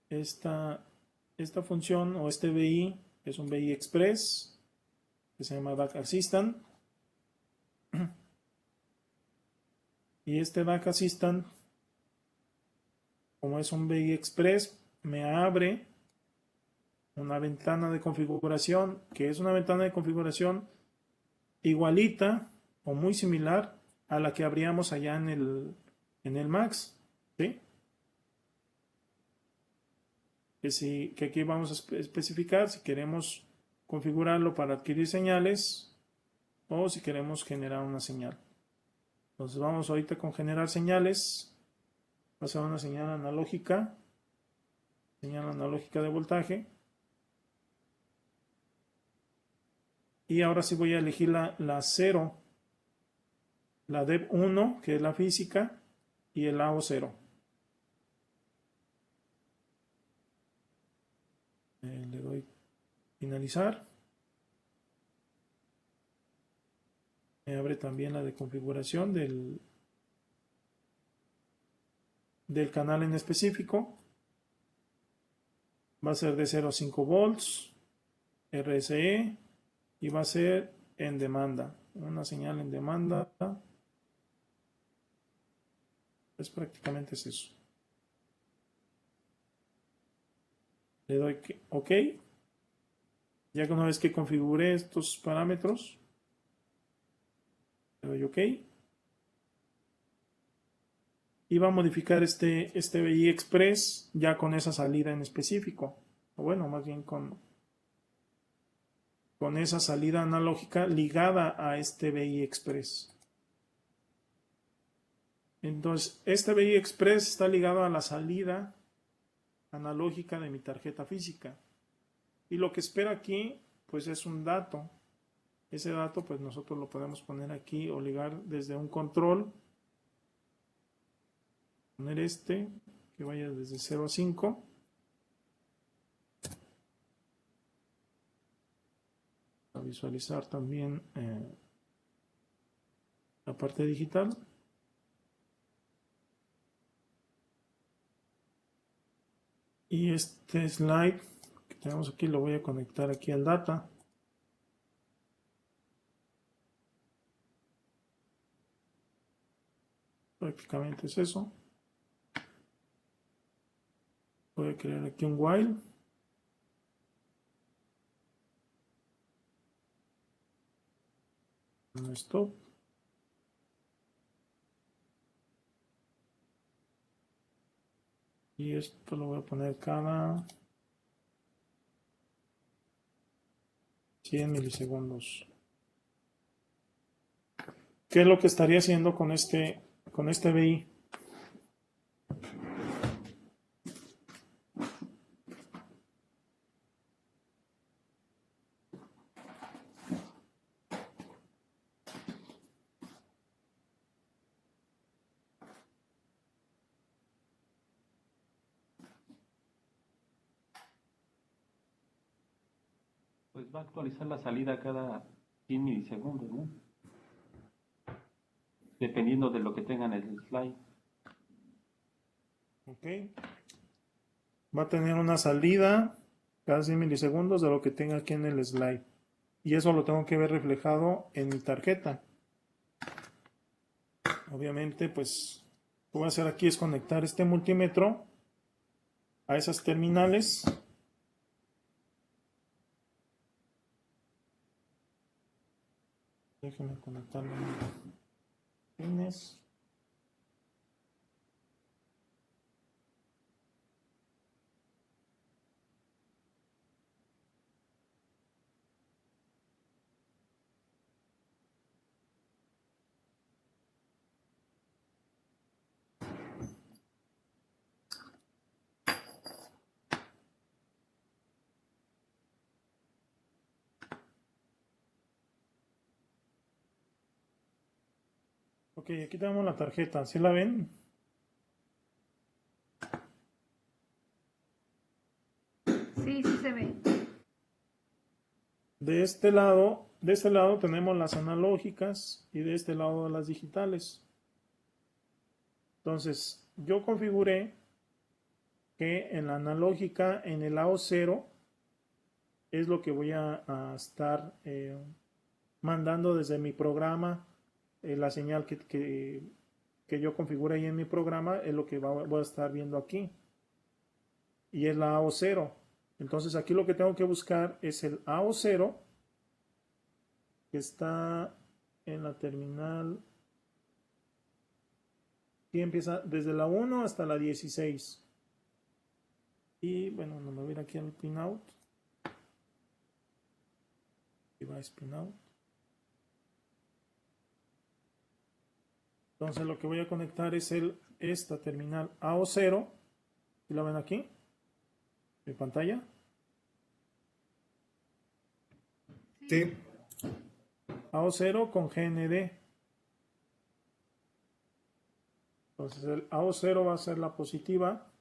Esta función o este BI es un BI Express que se llama DAC Assistant. Y este DAC Assistant, como es un BI Express, me abre una ventana de configuración, que es una ventana de configuración igualita o muy similar a la que abríamos allá en el Max, ¿sí? Que aquí vamos a especificar si queremos configurarlo para adquirir señales o si queremos generar una señal. Entonces vamos ahorita con generar señales. Va a ser una señal analógica de voltaje. Y ahora sí voy a elegir la 0, la DEV 1, que es la física, y el AO 0. Le doy finalizar. Me abre también la de configuración del canal en específico. Va a ser de 0 a 5 volts, RSE, y va a ser en demanda. Una señal en demanda. Pues prácticamente es eso. Le doy OK. Ya que una vez que configure estos parámetros, le doy OK. Y va a modificar este BI Express ya con esa salida en específico. O bueno, más bien con esa salida analógica ligada a este BI Express. Entonces, este BI Express está ligado a la salida analógica de mi tarjeta física. Y lo que espera aquí, pues es un dato. Ese dato, pues nosotros lo podemos poner aquí o ligar desde un control. Poner que vaya desde 0 a 5. A visualizar también la parte digital. Y este slide que tenemos aquí lo voy a conectar aquí al data. Prácticamente es eso. Voy a crear aquí un while. Un stop. Y esto lo voy a poner cada 100 milisegundos. ¿Qué es lo que estaría haciendo con este BI? Pues va a actualizar la salida cada 100 milisegundos, ¿no? Dependiendo de lo que tengan en el slide. Ok. Va a tener una salida cada 100 milisegundos de lo que tenga aquí en el slide. Y eso lo tengo que ver reflejado en mi tarjeta. Obviamente, pues, lo que voy a hacer aquí es conectar este multímetro a esas terminales. Déjenme conectarlo en pines. Ok, aquí tenemos la tarjeta. ¿Sí la ven? Sí, sí se ve. De este lado tenemos las analógicas y de este lado las digitales. Entonces, yo configuré que en la analógica, en el AO0, es lo que voy a estar mandando desde mi programa. La señal que yo configure ahí en mi programa es lo que voy a estar viendo aquí. Y es la AO0. Entonces aquí lo que tengo que buscar es el AO0 que está en la terminal. Y empieza desde la 1 hasta la 16. Y bueno, no me voy a ir aquí al pinout. Device pinout. Entonces lo que voy a conectar es esta terminal AO0. ¿Y la ven aquí? En pantalla. Sí. AO0 con GND. Entonces el AO0 va a ser la positiva.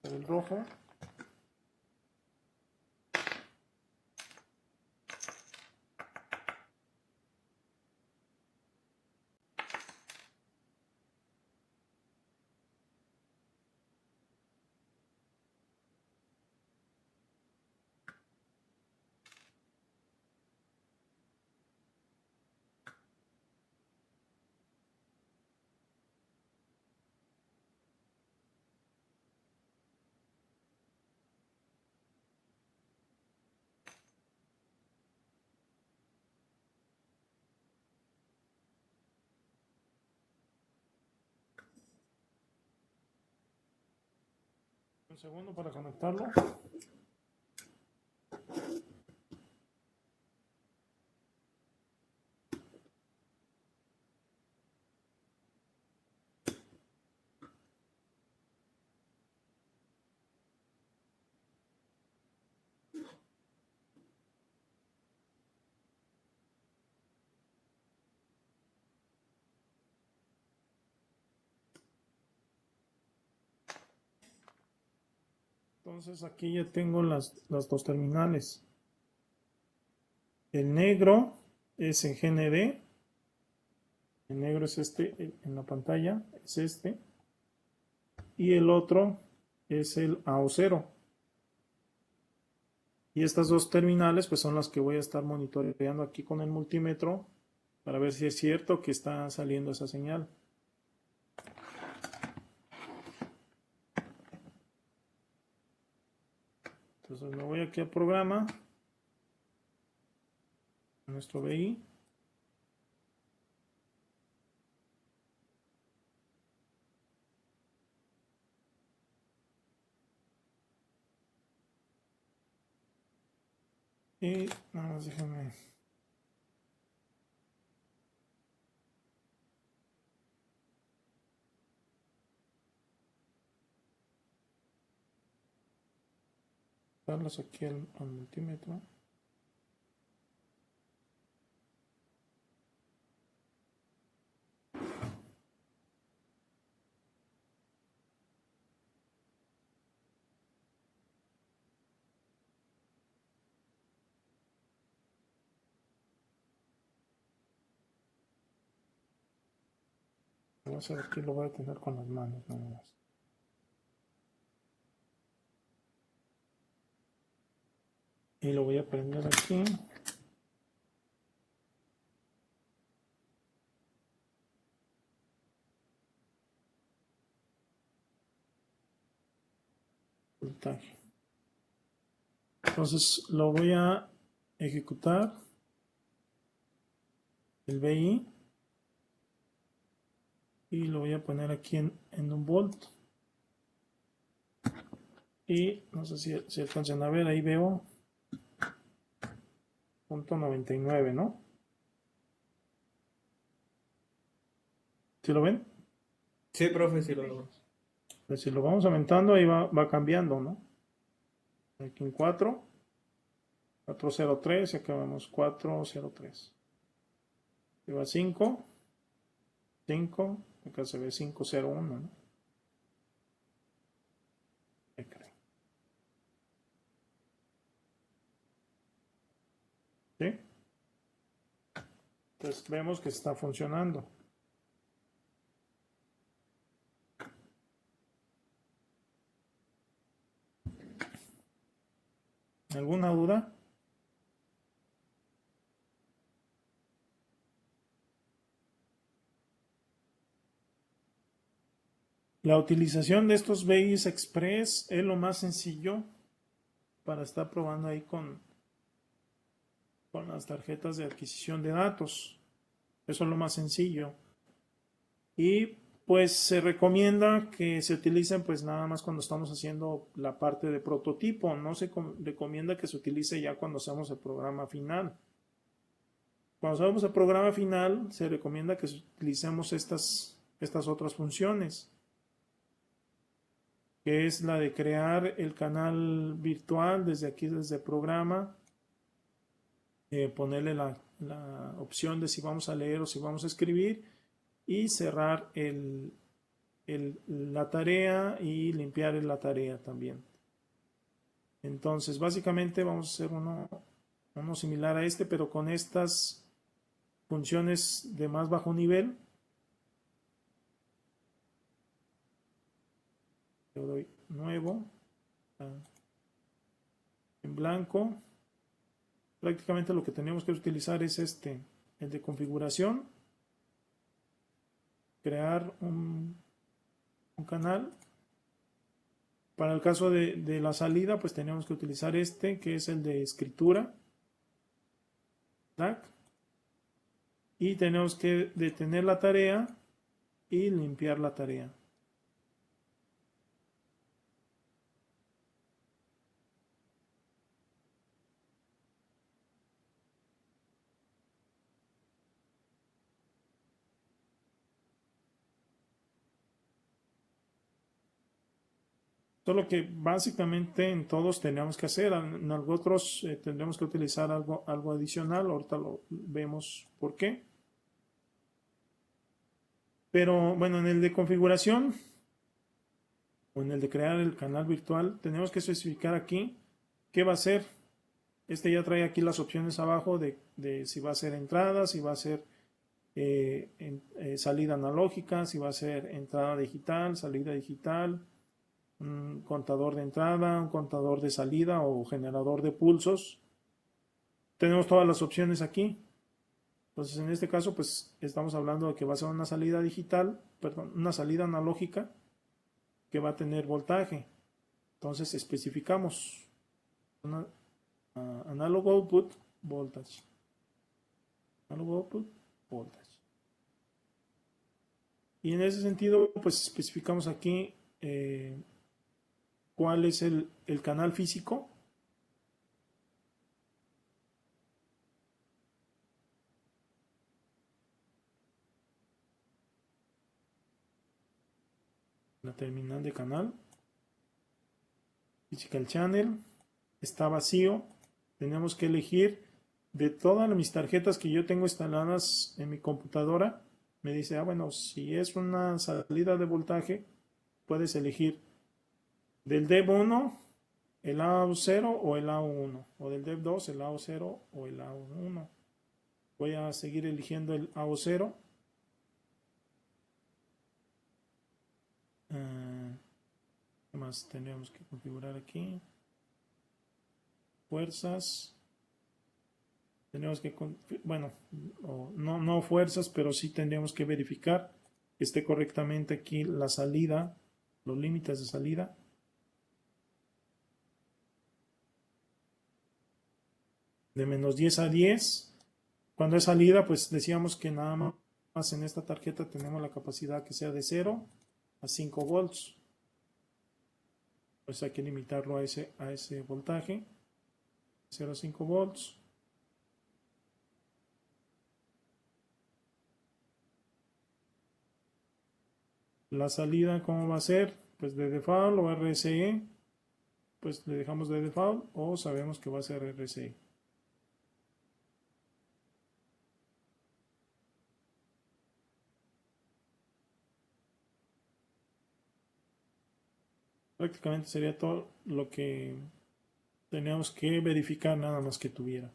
El rojo. Un segundo para conectarlo. Entonces aquí ya tengo las dos terminales. El negro es en GND. El negro es este en la pantalla. Es este. Y el otro es el AO0. Y estas dos terminales pues son las que voy a estar monitoreando aquí con el multímetro para ver si es cierto que está saliendo esa señal. Entonces me voy aquí al programa, a nuestro BI. Y nada más déjenme. Darlas aquí al multímetro. Voy a hacer aquí, lo voy a tener con las manos nada más. Y lo voy a prender aquí. Voltaje. Entonces lo voy a ejecutar. El BI. Y lo voy a poner aquí en un volt. Y no sé si alcanzan a ver, ahí veo .99, ¿no? ¿Sí lo ven? Sí, profe, sí lo vemos. Pues si lo vamos aumentando, ahí va cambiando, ¿no? Aquí en 4, 403, y acá vamos 403. Aquí va 5, 5, acá se ve 501, ¿no? ¿Qué creen? ¿Sí? Entonces vemos que está funcionando. ¿Alguna duda? La utilización de estos BIs Express es lo más sencillo para estar probando ahí con las tarjetas de adquisición de datos. Eso es lo más sencillo. Y pues se recomienda que se utilicen pues nada más cuando estamos haciendo la parte de prototipo. No se recomienda que se utilice ya cuando hacemos el programa final. Cuando hacemos el programa final se recomienda que utilicemos estas otras funciones, que es la de crear el canal virtual desde aquí, desde el programa, ponerle la opción de si vamos a leer o si vamos a escribir y cerrar la tarea y limpiar la tarea también. Entonces, básicamente vamos a hacer uno similar a este, pero con estas funciones de más bajo nivel. Le doy nuevo, en blanco. Prácticamente lo que tenemos que utilizar es el de configuración, crear un canal. Para el caso de la salida, pues tenemos que utilizar que es el de escritura, DAC, y tenemos que detener la tarea y limpiar la tarea. Solo que básicamente en todos tenemos que hacer, en otros tendremos que utilizar algo adicional, ahorita lo vemos por qué. Pero bueno, en el de configuración o en el de crear el canal virtual, tenemos que especificar aquí qué va a ser. Ya trae aquí las opciones abajo de si va a ser entrada, si va a ser salida analógica, si va a ser entrada digital, salida digital, un contador de entrada, un contador de salida o generador de pulsos. Tenemos todas las opciones aquí. Entonces, en este caso, pues estamos hablando de que va a ser una salida digital, perdón, una salida analógica que va a tener voltaje. Entonces, especificamos una analog output voltage. Analog output voltage. Y en ese sentido, pues especificamos aquí cuál es el canal físico. La terminal de canal. Physical channel. Está vacío. Tenemos que elegir de todas mis tarjetas que yo tengo instaladas en mi computadora. Me dice, bueno, si es una salida de voltaje, puedes elegir del DEV1 el AO0 o el AO1, o del DEV2 el AO0 o el AO1. Voy a seguir eligiendo el AO0. más tendríamos que configurar aquí? Fuerzas. Tenemos que, bueno, no fuerzas, pero sí tendríamos que verificar que esté correctamente aquí la salida, los límites de salida. De menos 10 a 10. Cuando es salida, pues decíamos que nada más en esta tarjeta tenemos la capacidad que sea de 0 a 5 volts. Pues hay que limitarlo a ese voltaje. 0 a 5 volts. La salida, ¿cómo va a ser? Pues de default o RSE. Pues le dejamos de default o sabemos que va a ser RSE. Prácticamente sería todo lo que teníamos que verificar nada más que tuviera.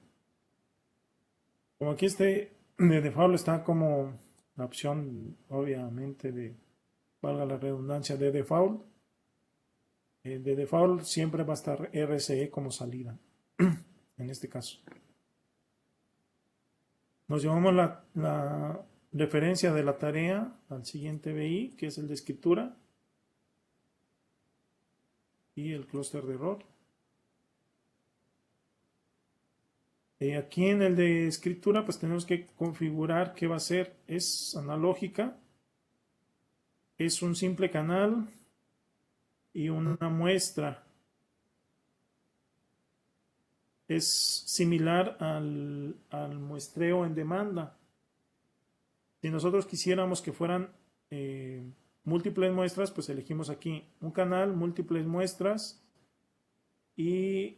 Como aquí de default está como la opción, obviamente, valga la redundancia, de default. De default siempre va a estar RSE como salida, en este caso. Nos llevamos la referencia de la tarea al siguiente BI, que es el de escritura. Y el clúster de error. Aquí en el de escritura, pues tenemos que configurar qué va a ser. Es analógica. Es un simple canal y una muestra. Es similar al muestreo en demanda. Si nosotros quisiéramos que fueran múltiples muestras, pues elegimos aquí un canal, múltiples muestras, y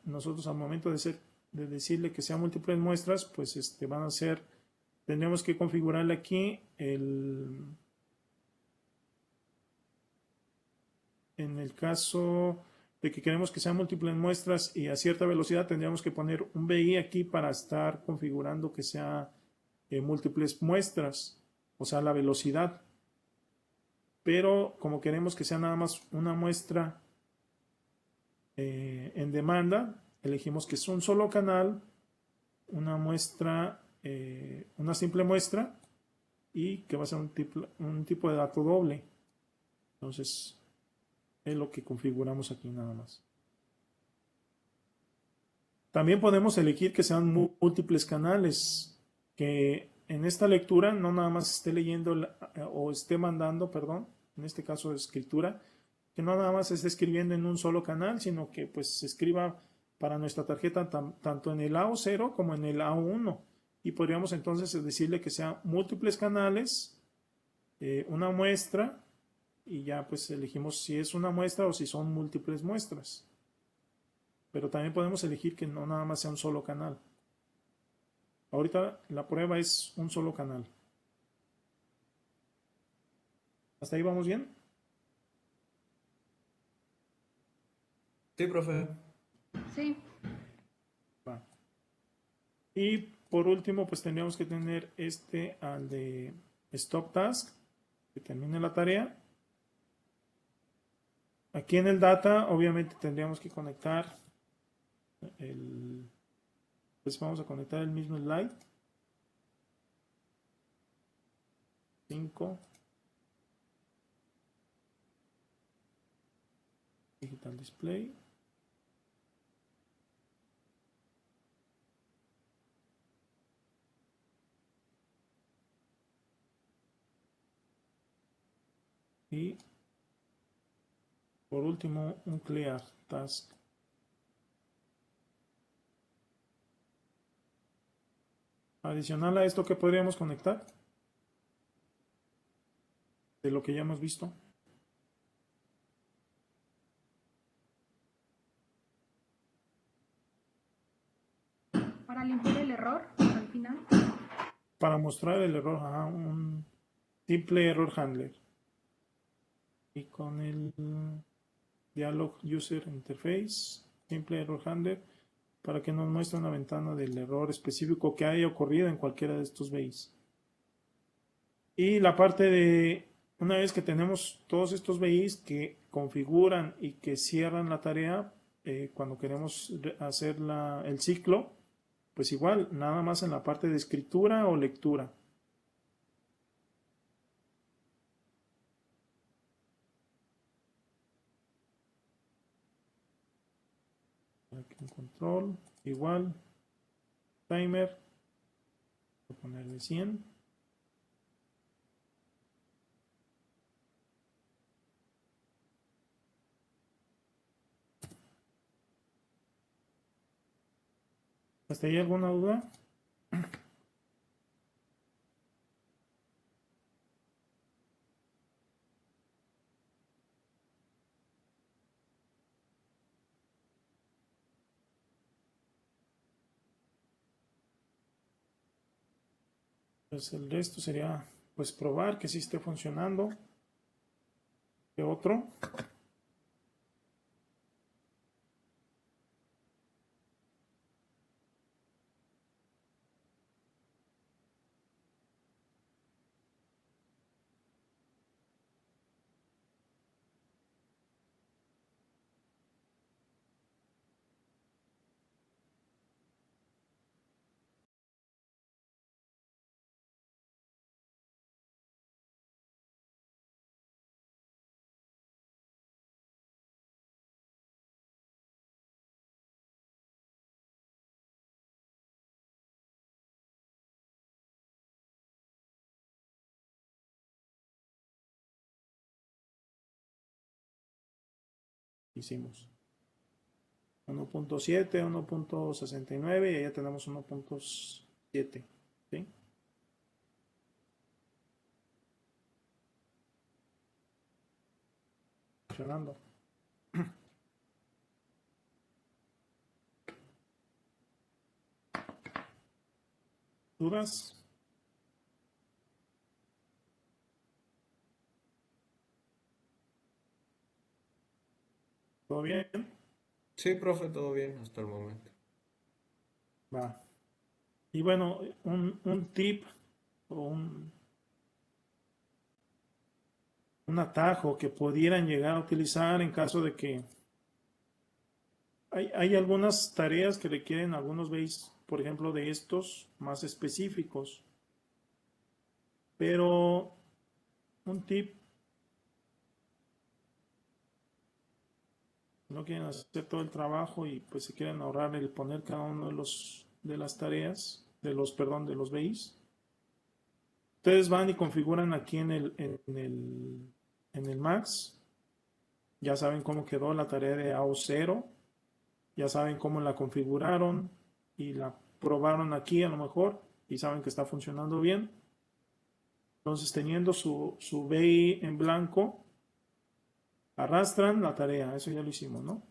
nosotros al momento de decirle que sean múltiples muestras, pues van a ser, tendremos que configurarle aquí en el caso de que queremos que sean múltiples muestras y a cierta velocidad, tendríamos que poner un BI aquí para estar configurando que sea múltiples muestras, o sea, la velocidad. Pero como queremos que sea nada más una muestra en demanda, elegimos que es un solo canal, una muestra, una simple muestra, y que va a ser un tipo de dato doble. Entonces es lo que configuramos aquí nada más. También podemos elegir que sean múltiples canales, que en esta lectura no nada más esté leyendo o esté mandando, perdón, en este caso de escritura, que no nada más esté escribiendo en un solo canal, sino que pues se escriba para nuestra tarjeta tanto en el AO0 como en el AO1. Y podríamos entonces decirle que sean múltiples canales, una muestra, y ya pues elegimos si es una muestra o si son múltiples muestras. Pero también podemos elegir que no nada más sea un solo canal. Ahorita la prueba es un solo canal. ¿Hasta ahí vamos bien? Sí, profe. Sí. Va. Y por último, pues tendríamos que tener al de Stop Task, que termine la tarea. Aquí en el Data, obviamente tendríamos que conectar pues vamos a conectar el mismo slide. 5. Digital Display. Y por último, un Clear Task. Adicional a esto, ¿qué podríamos conectar? De lo que ya hemos visto. Para limpiar el error al final. Para mostrar el error, un simple error handler. Y con el Dialog User Interface, simple error handler, para que nos muestre una ventana del error específico que haya ocurrido en cualquiera de estos BIs. Y la parte de una vez que tenemos todos estos BIs que configuran y que cierran la tarea, cuando queremos hacer el ciclo, pues igual, nada más en la parte de escritura o lectura. Aquí en control, igual, timer, voy a poner de 100. ¿Hasta ahí alguna duda? Pues el resto sería pues probar que sí esté funcionando. ¿Qué otro? Hicimos 1.7, 1.69 y ya tenemos 1.7. ¿Sí? Funcionando. ¿Dudas? ¿Todo bien? Sí, profe, todo bien hasta el momento. Va. Y bueno, un tip o un atajo que pudieran llegar a utilizar en caso de que hay algunas tareas que requieren algunos base, por ejemplo, de estos más específicos. Pero un tip, no quieren hacer todo el trabajo y pues se quieren ahorrar el poner cada uno de las tareas, de los base. Ustedes van y configuran aquí en el Max. Ya saben cómo quedó la tarea de AO0. Ya saben cómo la configuraron y la probaron aquí a lo mejor y saben que está funcionando bien. Entonces, teniendo su BI en blanco, arrastran la tarea. Eso ya lo hicimos, ¿no?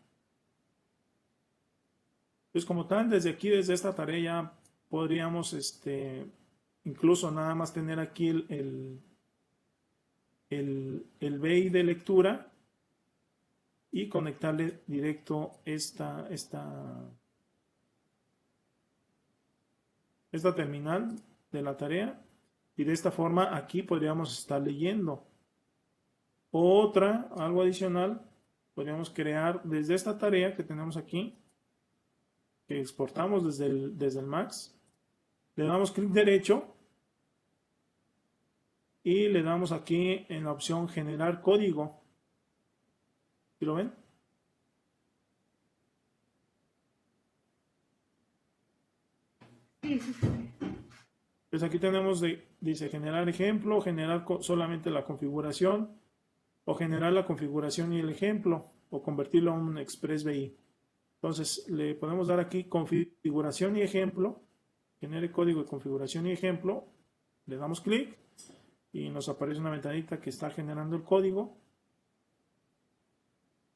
Pues como tal, desde aquí, desde esta tarea ya podríamos, incluso nada más tener aquí el BI de lectura y conectarle directo esta terminal de la tarea y de esta forma aquí podríamos estar leyendo. Algo adicional, podríamos crear desde esta tarea que tenemos aquí, que exportamos desde el Max, le damos clic derecho y le damos aquí en la opción generar código. ¿Sí lo ven? Sí, sí, sí. Pues aquí tenemos, dice generar ejemplo, generar solamente la configuración, o generar la configuración y el ejemplo, o convertirlo a un Express BI. Entonces le podemos dar aquí configuración y ejemplo, genere código de configuración y ejemplo, le damos clic y nos aparece una ventanita que está generando el código.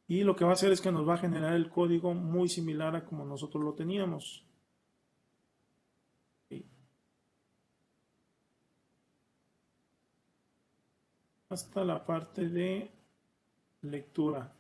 Y lo que va a hacer es que nos va a generar el código muy similar a como nosotros lo teníamos. Hasta la parte de lectura.